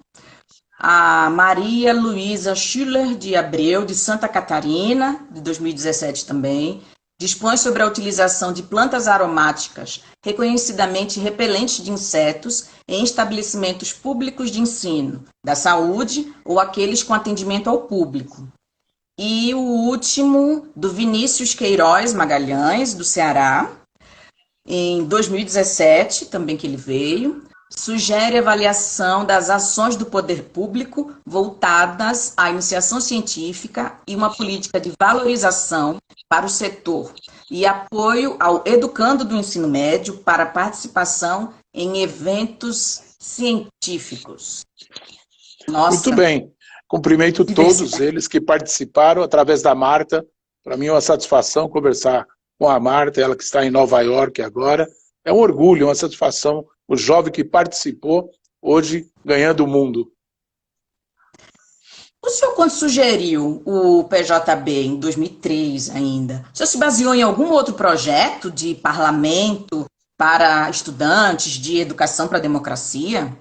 A Maria Luísa Schuller de Abreu, de Santa Catarina, de 2017 também, dispõe sobre a utilização de plantas aromáticas reconhecidamente repelentes de insetos em estabelecimentos públicos de ensino, da saúde ou aqueles com atendimento ao público. E o último, do Vinícius Queiroz Magalhães, do Ceará, em 2017, também que ele veio, sugere avaliação das ações do poder público voltadas à iniciação científica e uma política de valorização para o setor e apoio ao educando do ensino médio para participação em eventos científicos. Nossa. Muito bem. Cumprimento todos eles que participaram através da Marta. Para mim é uma satisfação conversar com a Marta, ela que está em Nova York agora. É um orgulho, uma satisfação, o jovem que participou, hoje ganhando o mundo. O senhor, quando sugeriu o PJB em 2003 ainda, o senhor se baseou em algum outro projeto de parlamento para estudantes, de educação para a democracia?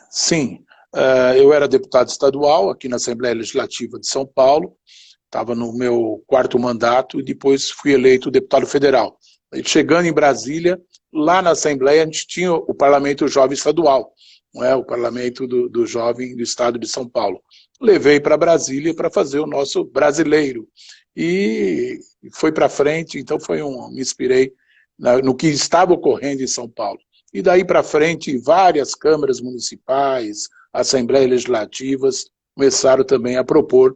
Sim, eu era deputado estadual aqui na Assembleia Legislativa de São Paulo, estava no meu 4º mandato e depois fui eleito deputado federal. Chegando em Brasília, lá na Assembleia a gente tinha o Parlamento Jovem Estadual, não é? O Parlamento do Jovem do Estado de São Paulo. Levei para Brasília para fazer o nosso brasileiro. E foi para frente, então me inspirei no que estava ocorrendo em São Paulo. E daí para frente, várias câmaras municipais, assembleias legislativas, começaram também a propor,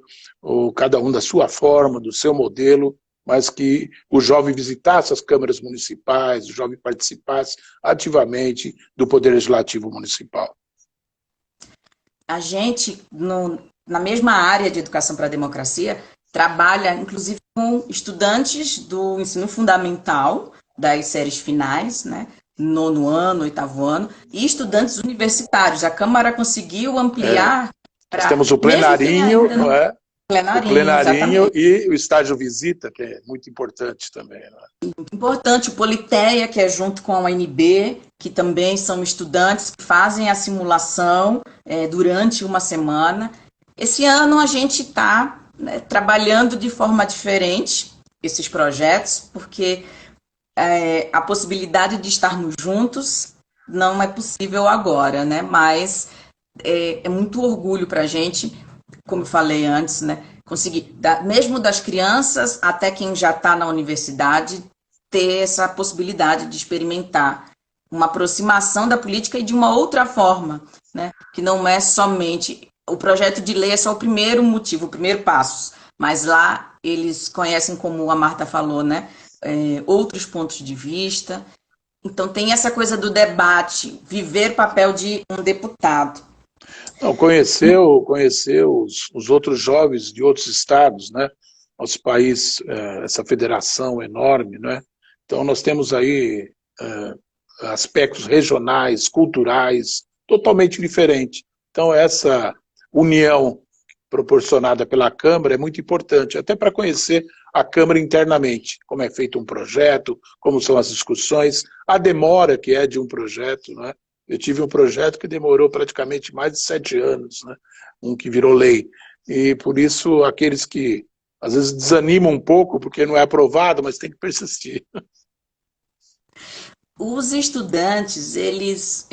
cada um da sua forma, do seu modelo, mas que o jovem visitasse as câmaras municipais, o jovem participasse ativamente do Poder Legislativo Municipal. A gente, na mesma área de educação para a democracia, trabalha, inclusive, com estudantes do ensino fundamental, das séries finais, né? 9º ano, 8º ano, e estudantes universitários. A Câmara conseguiu ampliar... Nós temos o plenarinho, não é? Plenarinho, o plenarinho exatamente. E o estágio visita, que é muito importante também. Não é? Importante, o Politeia, que é junto com a UNB, que também são estudantes que fazem a simulação durante uma semana. Esse ano a gente está trabalhando de forma diferente esses projetos, porque a possibilidade de estarmos juntos não é possível agora, né? Mas é muito orgulho para a gente, como eu falei antes, né? Conseguir, mesmo das crianças até quem já está na universidade, ter essa possibilidade de experimentar uma aproximação da política e de uma outra forma, né? Que não é somente... O projeto de lei é só o primeiro motivo, o primeiro passo, mas lá eles conhecem, como a Marta falou, né? Outros pontos de vista. Então tem essa coisa do debate, viver o papel de um deputado. Não, conheceu os outros jovens de outros estados, né? Nosso país, essa federação enorme, né? Então nós temos aí aspectos regionais, culturais, totalmente diferentes. Então essa união proporcionada pela Câmara é muito importante, até para conhecer a Câmara internamente, como é feito um projeto, como são as discussões, a demora que é de um projeto, né? Eu tive um projeto que demorou praticamente mais de 7 anos, né? Um que virou lei. E por isso, aqueles que às vezes desanimam um pouco, porque não é aprovado, mas tem que persistir. Os estudantes, eles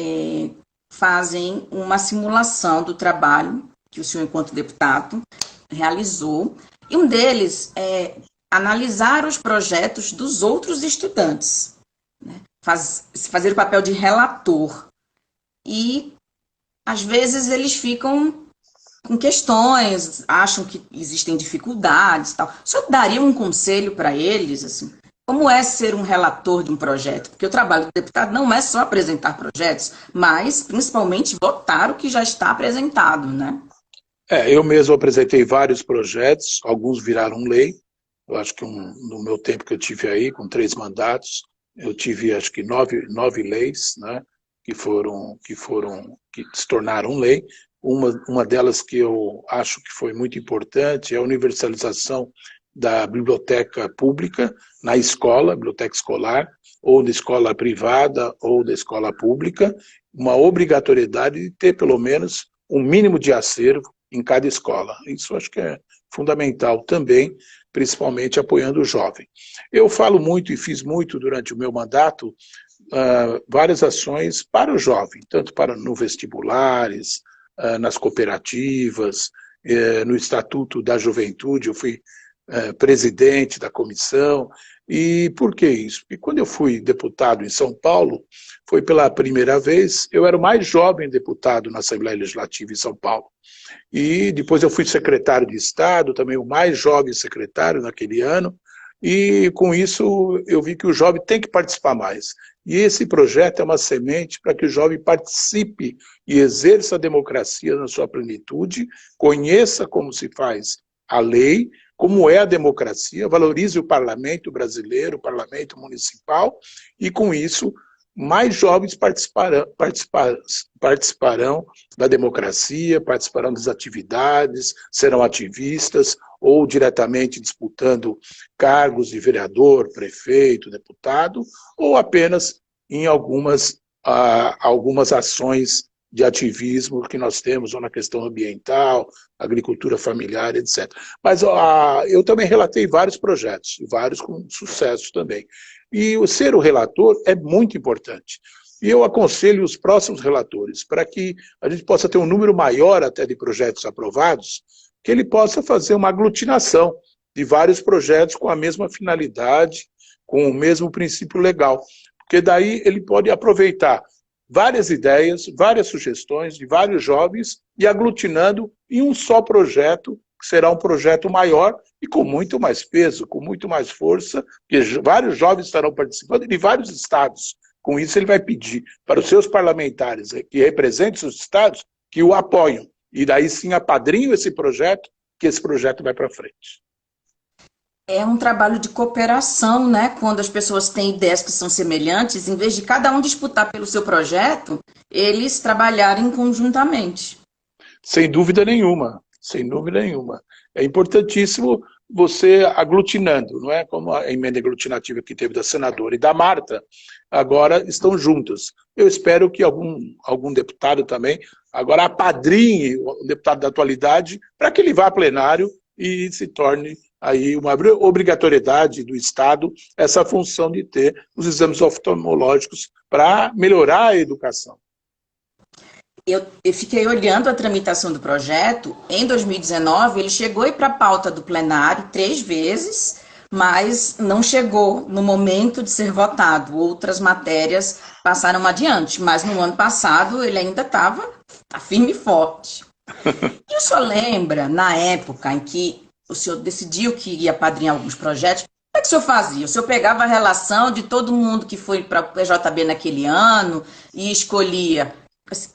fazem uma simulação do trabalho que o senhor, enquanto deputado, realizou, e um deles é analisar os projetos dos outros estudantes, né? Fazer o papel de relator. E, às vezes, eles ficam com questões, acham que existem dificuldades e tal. O senhor daria um conselho para eles, assim, como é ser um relator de um projeto? Porque o trabalho do deputado não é só apresentar projetos, mas, principalmente, votar o que já está apresentado, né? Eu mesmo apresentei vários projetos, alguns viraram lei. Eu acho que no meu tempo que eu tive aí, com 3 mandatos, eu tive acho que 9 leis, né, que se tornaram lei. Uma delas que eu acho que foi muito importante é a universalização da biblioteca pública na escola, biblioteca escolar, ou da escola privada ou da escola pública, uma obrigatoriedade de ter pelo menos um mínimo de acervo em cada escola. Isso acho que é fundamental também, principalmente apoiando o jovem. Eu falo muito e fiz muito durante o meu mandato várias ações para o jovem, tanto no vestibulares, nas cooperativas, no Estatuto da Juventude, eu fui presidente da comissão. E por que isso? Porque quando eu fui deputado em São Paulo, foi pela primeira vez, eu era o mais jovem deputado na Assembleia Legislativa em São Paulo. E depois eu fui secretário de Estado, também o mais jovem secretário naquele ano, e com isso eu vi que o jovem tem que participar mais. E esse projeto é uma semente para que o jovem participe e exerça a democracia na sua plenitude, conheça como se faz a lei, como é a democracia, valorize o parlamento brasileiro, o parlamento municipal, e com isso mais jovens participarão da democracia, participarão das atividades, serão ativistas ou diretamente disputando cargos de vereador, prefeito, deputado, ou apenas em algumas ações de ativismo que nós temos, ou na questão ambiental, agricultura familiar, etc. Mas eu também relatei vários projetos, vários com sucesso também. E o ser o relator é muito importante. E eu aconselho os próximos relatores, para que a gente possa ter um número maior até de projetos aprovados, que ele possa fazer uma aglutinação de vários projetos com a mesma finalidade, com o mesmo princípio legal. Porque daí ele pode aproveitar várias ideias, várias sugestões de vários jovens e aglutinando em um só projeto, que será um projeto maior e com muito mais peso, com muito mais força, porque vários jovens estarão participando de vários estados. Com isso, ele vai pedir para os seus parlamentares que representem seus estados que o apoiam. E daí sim apadrinham esse projeto, que esse projeto vai para frente. É um trabalho de cooperação, né? Quando as pessoas têm ideias que são semelhantes, em vez de cada um disputar pelo seu projeto, eles trabalharem conjuntamente. Sem dúvida nenhuma, sem dúvida nenhuma. É importantíssimo você aglutinando, não é? Como a emenda aglutinativa que teve da senadora e da Marta, agora estão juntas. Eu espero que algum deputado também agora apadrinhe o deputado da atualidade para que ele vá a plenário e se torne aí uma obrigatoriedade do Estado essa função de ter os exames oftalmológicos para melhorar a educação. Eu fiquei olhando a tramitação do projeto. Em 2019, ele chegou para a pauta do plenário 3 vezes, mas não chegou no momento de ser votado. Outras matérias passaram adiante, mas no ano passado ele ainda estava firme e forte. E o senhor lembra, na época em que o senhor decidiu que ia apadrinhar alguns projetos, como é que o senhor fazia? O senhor pegava a relação de todo mundo que foi para o PJB naquele ano e escolhia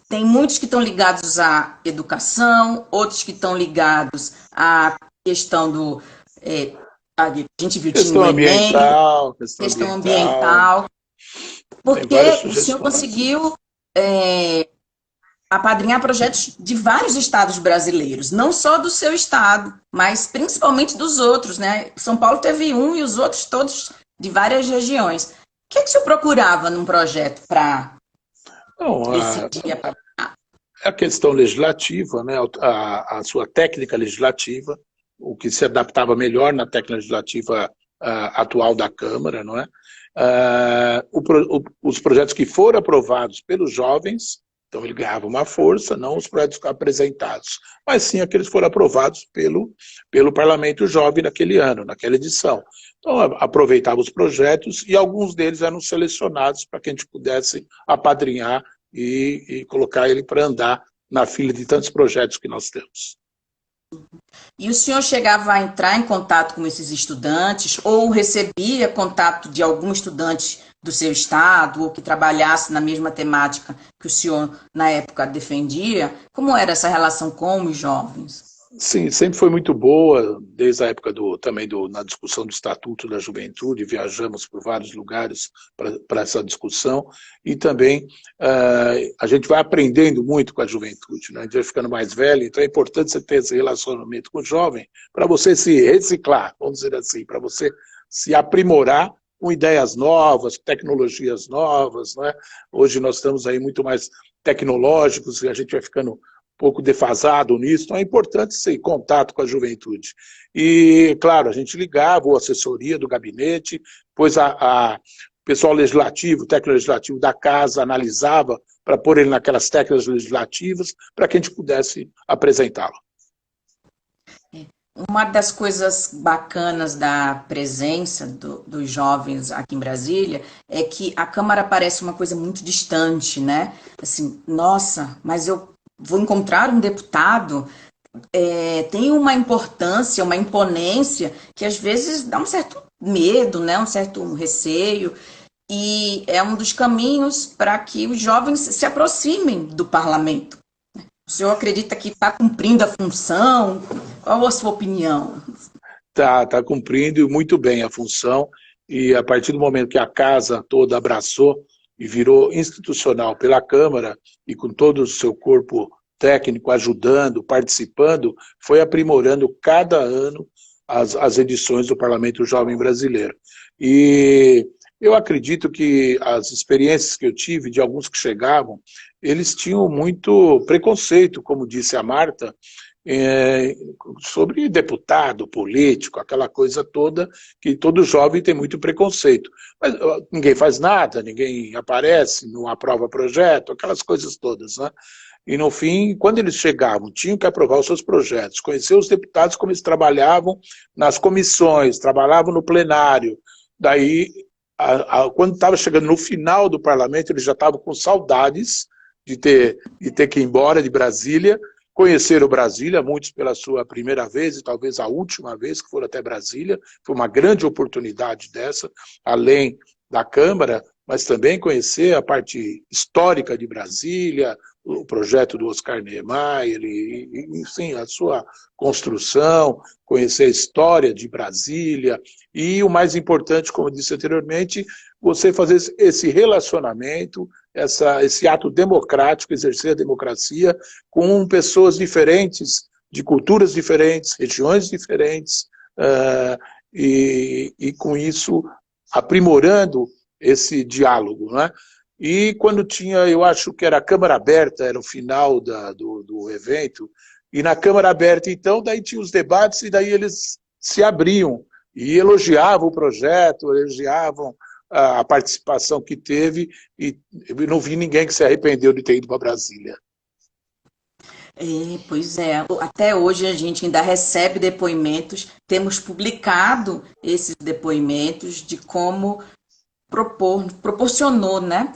Tem muitos que estão ligados à educação, outros que estão ligados à questão do. A gente viu, tinha o Enem, questão questão ambiental, ambiental, tem várias porque o senhor sugestões. conseguiu apadrinhar projetos de vários estados brasileiros, não só do seu estado, mas principalmente dos outros, né? São Paulo teve um e os outros todos de várias regiões. O que é que o senhor procurava num projeto para Não, decidir? a questão legislativa, né, a sua técnica legislativa, o que se adaptava melhor na técnica legislativa atual da Câmara, não é? Os projetos que foram aprovados pelos jovens, então ele ganhava uma força, não os projetos apresentados, mas sim aqueles que foram aprovados pelo Parlamento Jovem naquele ano, naquela edição. Então, aproveitava os projetos e alguns deles eram selecionados para que a gente pudesse apadrinhar e colocar ele para andar na fila de tantos projetos que nós temos. E o senhor chegava a entrar em contato com esses estudantes ou recebia contato de algum estudante do seu estado ou que trabalhasse na mesma temática que o senhor, na época, defendia? Como era essa relação com os jovens? Sim, sempre foi muito boa, desde a época na discussão do Estatuto da Juventude, viajamos por vários lugares para essa discussão, e também a gente vai aprendendo muito com a juventude, né? A gente vai ficando mais velho, então é importante você ter esse relacionamento com o jovem, para você se reciclar, vamos dizer assim, para você se aprimorar com ideias novas, tecnologias novas, né? Hoje nós estamos aí muito mais tecnológicos, e a gente vai ficando pouco defasado nisso, então é importante ser em contato com a juventude. E, claro, a gente ligava, a assessoria do gabinete, depois o pessoal legislativo, o técnico legislativo da casa analisava para pôr ele naquelas técnicas legislativas para que a gente pudesse apresentá-lo. Uma das coisas bacanas da presença dos jovens aqui em Brasília é que a Câmara parece uma coisa muito distante, né? Assim, nossa, mas eu vou encontrar um deputado, tem uma importância, uma imponência que às vezes dá um certo medo, né? Um certo receio, e é um dos caminhos para que os jovens se aproximem do parlamento. O senhor acredita que está cumprindo a função? Qual a sua opinião? Tá cumprindo muito bem a função, e a partir do momento que a casa toda abraçou e virou institucional pela Câmara, e com todo o seu corpo técnico ajudando, participando, foi aprimorando cada ano as edições do Parlamento Jovem Brasileiro. E eu acredito que as experiências que eu tive, de alguns que chegavam, eles tinham muito preconceito, como disse a Marta, sobre deputado, político, aquela coisa toda, que todo jovem tem muito preconceito. Mas ninguém faz nada, ninguém aparece, não aprova projeto, aquelas coisas todas, né? E no fim, quando eles chegavam, tinham que aprovar os seus projetos, conhecer os deputados como eles trabalhavam nas comissões, trabalhavam no plenário. Daí, quando estava chegando no final do parlamento, eles já estavam com saudades de ter que ir embora de Brasília, conheceram Brasília, muitos pela sua primeira vez e talvez a última vez que foram até Brasília. Foi uma grande oportunidade dessa, além da Câmara, mas também conhecer a parte histórica de Brasília, o projeto do Oscar Niemeyer, enfim, a sua construção, conhecer a história de Brasília e, o mais importante, como eu disse anteriormente, você fazer esse relacionamento, esse ato democrático, exercer a democracia com pessoas diferentes, de culturas diferentes, regiões diferentes, e com isso aprimorando esse diálogo, né? E quando tinha, eu acho que era a Câmara Aberta, era o final do evento, e na Câmara Aberta, então, daí tinha os debates, e daí eles se abriam, e elogiavam o projeto, elogiavam a participação que teve, e não vi ninguém que se arrependeu de ter ido para Brasília. Pois é, até hoje a gente ainda recebe depoimentos, temos publicado esses depoimentos de como proporcionou, né,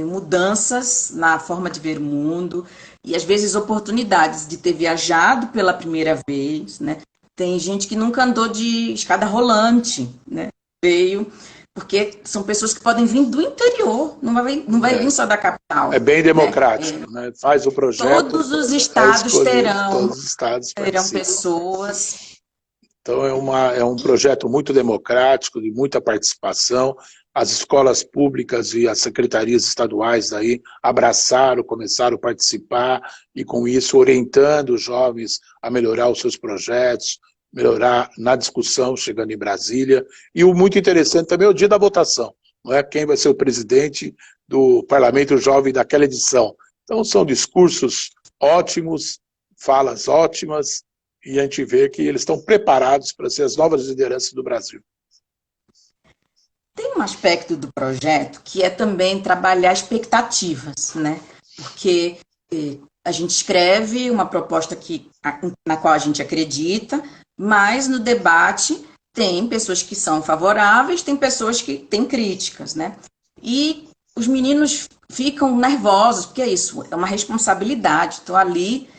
mudanças na forma de ver o mundo e às vezes oportunidades de ter viajado pela primeira vez, né? Tem gente que nunca andou de escada rolante, né? Veio porque são pessoas que podem vir do interior, não vai vir só da capital. É bem democrático, né? Faz o projeto. Todos os estados todos os estados terão pessoas. Então é um projeto muito democrático, de muita participação. As escolas públicas e as secretarias estaduais daí abraçaram, começaram a participar e com isso orientando os jovens a melhorar os seus projetos, melhorar na discussão chegando em Brasília. E o muito interessante também é o dia da votação, não é? Quem vai ser o presidente do Parlamento Jovem daquela edição. Então são discursos ótimos, falas ótimas, e a gente vê que eles estão preparados para ser as novas lideranças do Brasil. Tem um aspecto do projeto que é também trabalhar expectativas, né? Porque a gente escreve uma proposta na qual a gente acredita, mas no debate tem pessoas que são favoráveis, tem pessoas que têm críticas, né? E os meninos ficam nervosos, porque é isso, é uma responsabilidade. Estou ali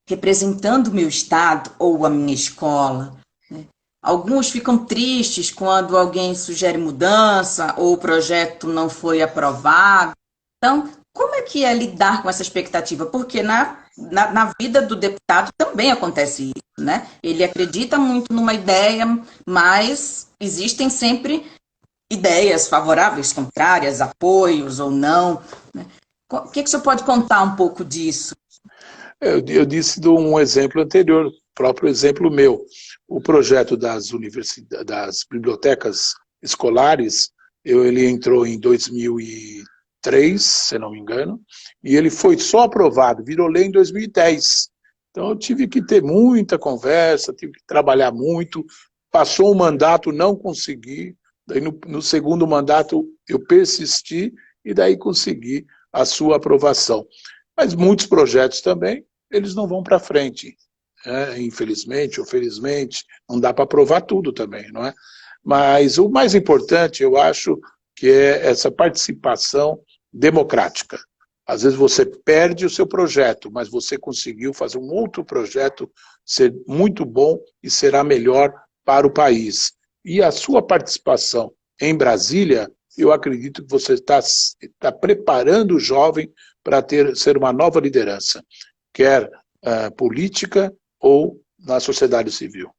representando o meu estado ou a minha escola. Né? Alguns ficam tristes quando alguém sugere mudança ou o projeto não foi aprovado. Então, como é que é lidar com essa expectativa? Porque na vida do deputado também acontece isso, né? Ele acredita muito numa ideia, mas existem sempre ideias favoráveis, contrárias, apoios ou não. Né? O que o senhor pode contar um pouco disso? Eu disse de um exemplo anterior, próprio exemplo meu. O projeto das bibliotecas escolares, ele entrou em 2003, se não me engano, e ele foi só aprovado, virou lei em 2010. Então eu tive que ter muita conversa, tive que trabalhar muito, passou um mandato, não consegui, daí no segundo mandato eu persisti e daí consegui a sua aprovação. Mas muitos projetos também, eles não vão para frente. Infelizmente ou felizmente, não dá para aprovar tudo também, não é? Mas o mais importante, eu acho, que é essa participação democrática. Às vezes você perde o seu projeto, mas você conseguiu fazer um outro projeto ser muito bom e será melhor para o país. E a sua participação em Brasília, eu acredito que você está preparando o jovem para ser uma nova liderança, quer política ou na sociedade civil.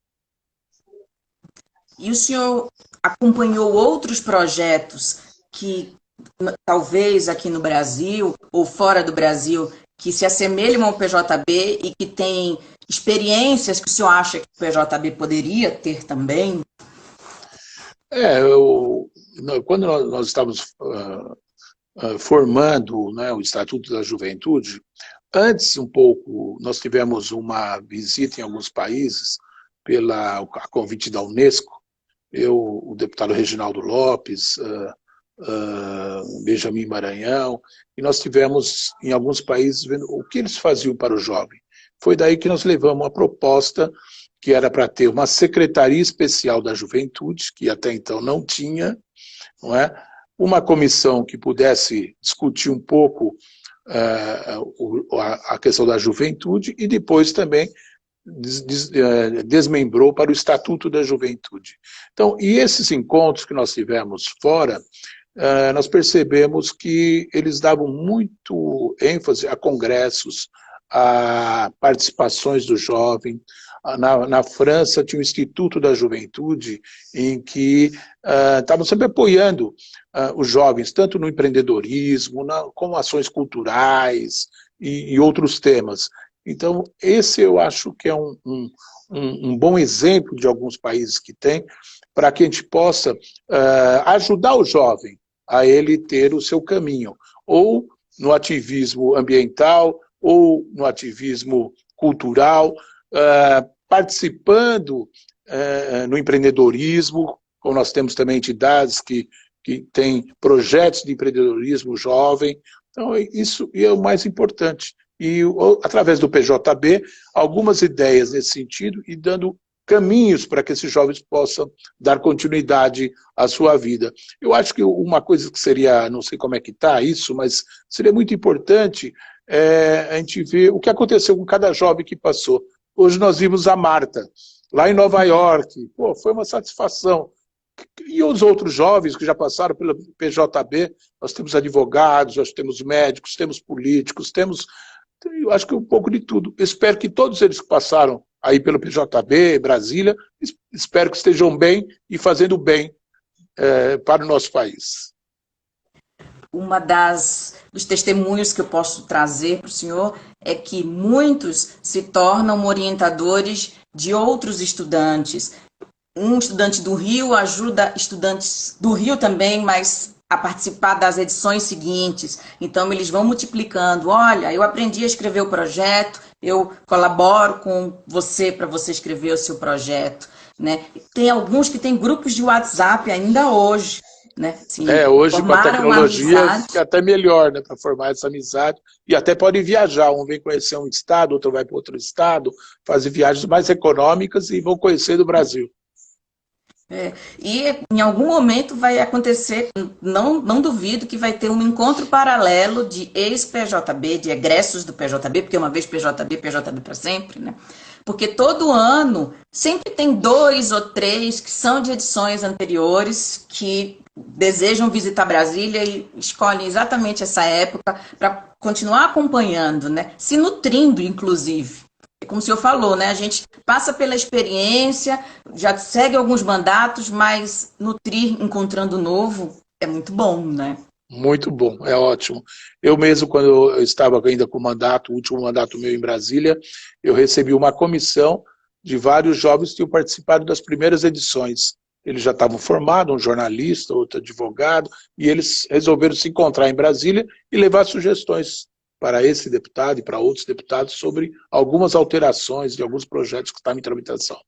E o senhor acompanhou outros projetos que, talvez aqui no Brasil ou fora do Brasil, que se assemelham ao PJB e que têm experiências que o senhor acha que o PJB poderia ter também? Quando nós estávamos formando, né, o Estatuto da Juventude, antes um pouco, nós tivemos uma visita em alguns países, a convite da Unesco, o deputado Reginaldo Lopes, Benjamin Maranhão, e nós tivemos em alguns países vendo o que eles faziam para o jovem. Foi daí que nós levamos uma proposta que era para ter uma Secretaria Especial da Juventude, que até então não tinha, não é? Uma comissão que pudesse discutir um pouco a questão da juventude e depois também desmembrou para o Estatuto da Juventude. Então, e esses encontros que nós tivemos fora, nós percebemos que eles davam muito ênfase a congressos, a participações do jovem. Na França tinha o Instituto da Juventude, em que estavam sempre apoiando os jovens, tanto no empreendedorismo, como ações culturais e outros temas. Então, esse eu acho que é um bom exemplo de alguns países que tem, para que a gente possa ajudar o jovem a ele ter o seu caminho, ou no ativismo ambiental, ou no ativismo cultural, participando no empreendedorismo, como nós temos também entidades que têm projetos de empreendedorismo jovem. Então, isso é o mais importante. E, através do PJB, algumas ideias nesse sentido e dando caminhos para que esses jovens possam dar continuidade à sua vida. Eu acho que uma coisa que seria, não sei como é que está isso, mas seria muito importante a gente ver o que aconteceu com cada jovem que passou. Hoje nós vimos a Marta, lá em Nova York. Pô, foi uma satisfação. E os outros jovens que já passaram pela PJB, nós temos advogados, nós temos médicos, temos políticos, temos, eu acho que um pouco de tudo. Espero que todos eles que passaram aí pelo PJB, Brasília, espero que estejam bem e fazendo bem para o nosso país. Uma dos testemunhos que eu posso trazer para o senhor é que muitos se tornam orientadores de outros estudantes. Um estudante do Rio ajuda estudantes do Rio também, mas a participar das edições seguintes. Então, eles vão multiplicando. Olha, eu aprendi a escrever o projeto, eu colaboro com você para você escrever o seu projeto. Né? Tem alguns que têm grupos de WhatsApp ainda hoje. Né? Assim, hoje com a tecnologia fica até melhor, né, para formar essa amizade, e até pode viajar, um vem conhecer um estado, outro vai para outro estado, fazer viagens mais econômicas e vão conhecer do Brasil. E em algum momento vai acontecer, não duvido que vai ter um encontro paralelo de ex-PJB, de egressos do PJB, porque uma vez PJB para sempre, né? Porque todo ano sempre tem 2 ou 3 que são de edições anteriores que desejam visitar Brasília e escolhem exatamente essa época para continuar acompanhando, né? Se nutrindo, inclusive. Como o senhor falou, né? A gente passa pela experiência, já segue alguns mandatos, mas nutrir encontrando novo é muito bom, né? Muito bom, é ótimo. Eu mesmo, quando eu estava ainda com o mandato, o último mandato meu em Brasília, eu recebi uma comissão de vários jovens que tinham participado das primeiras edições. Eles já estavam formados, um jornalista, outro advogado, e eles resolveram se encontrar em Brasília e levar sugestões para esse deputado e para outros deputados sobre algumas alterações de alguns projetos que estavam em tramitação.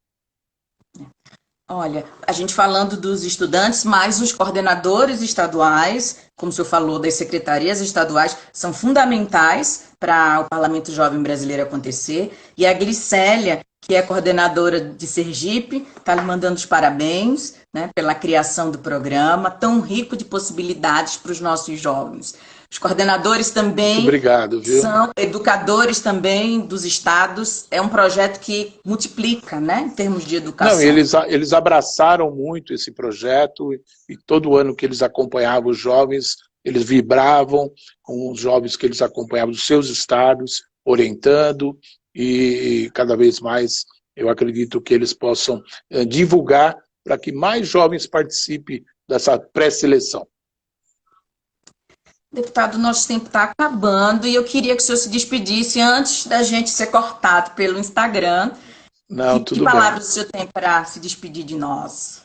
Olha, a gente falando dos estudantes, mas os coordenadores estaduais, como o senhor falou, das secretarias estaduais, são fundamentais para o Parlamento Jovem Brasileiro acontecer. E a Glicélia, que é coordenadora de Sergipe, está lhe mandando os parabéns, né, pela criação do programa, tão rico de possibilidades para os nossos jovens. Os coordenadores também obrigado, viu? São educadores também dos estados. É um projeto que multiplica, né, em termos de educação. Não, eles abraçaram muito esse projeto e todo ano que eles acompanhavam os jovens, eles vibravam com os jovens que eles acompanhavam dos seus estados, orientando, e cada vez mais eu acredito que eles possam divulgar para que mais jovens participem dessa pré-seleção. Deputado, nosso tempo está acabando e eu queria que o senhor se despedisse antes da gente ser cortado pelo Instagram. Não, tudo bem. Que palavras o senhor tem para se despedir de nós?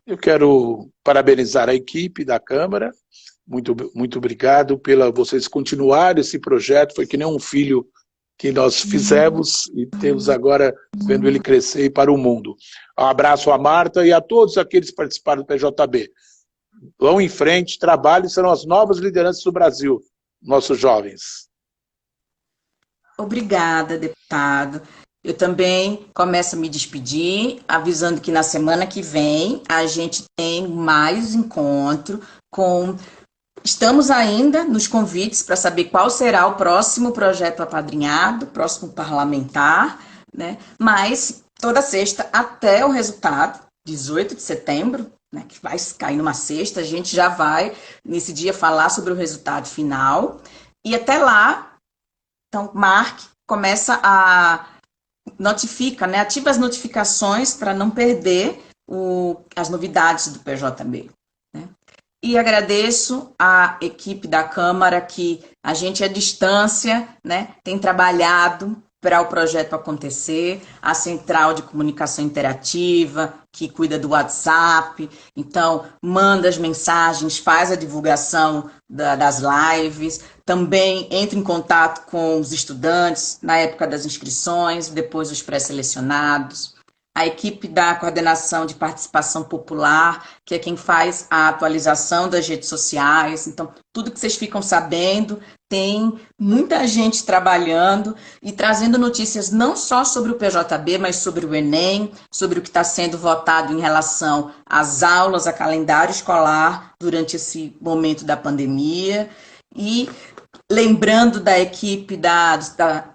Eu quero parabenizar a equipe da Câmara. Muito obrigado pela vocês continuarem esse projeto. Foi que nem um filho que nós fizemos e temos agora vendo ele crescer e para o mundo. Um abraço a Marta e a todos aqueles que participaram do PJB. Vão em frente, trabalhem, serão as novas lideranças do Brasil, nossos jovens. Obrigada, deputado. Eu também começo a me despedir, avisando que na semana que vem a gente tem mais encontro com... Estamos ainda nos convites para saber qual será o próximo projeto apadrinhado, próximo parlamentar, né? Mas toda sexta até o resultado, 18 de setembro, né, que vai cair numa sexta, a gente já vai, nesse dia, falar sobre o resultado final. E até lá, então, marque, começa a... notifica, né, ativa as notificações para não perder as novidades do PJB. Né? E agradeço à equipe da Câmara que a gente, à distância, né, tem trabalhado para o projeto acontecer, a Central de Comunicação Interativa, que cuida do WhatsApp, então manda as mensagens, faz a divulgação das lives, também entra em contato com os estudantes na época das inscrições, depois os pré-selecionados. A equipe da Coordenação de Participação Popular, que é quem faz a atualização das redes sociais. Então, tudo que vocês ficam sabendo, tem muita gente trabalhando e trazendo notícias não só sobre o PJB, mas sobre o Enem, sobre o que está sendo votado em relação às aulas, a calendário escolar durante esse momento da pandemia. E lembrando da equipe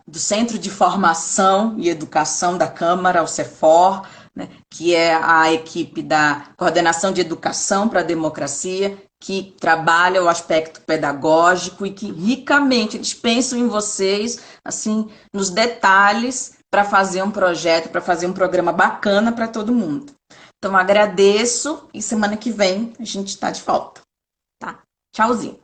do Centro de Formação e Educação da Câmara, o CEFOR, né, que é a equipe da Coordenação de Educação para a Democracia, que trabalha o aspecto pedagógico e que ricamente eles pensam em vocês, assim, nos detalhes para fazer um projeto, para fazer um programa bacana para todo mundo. Então, agradeço e semana que vem a gente está de volta, tá? Tchauzinho.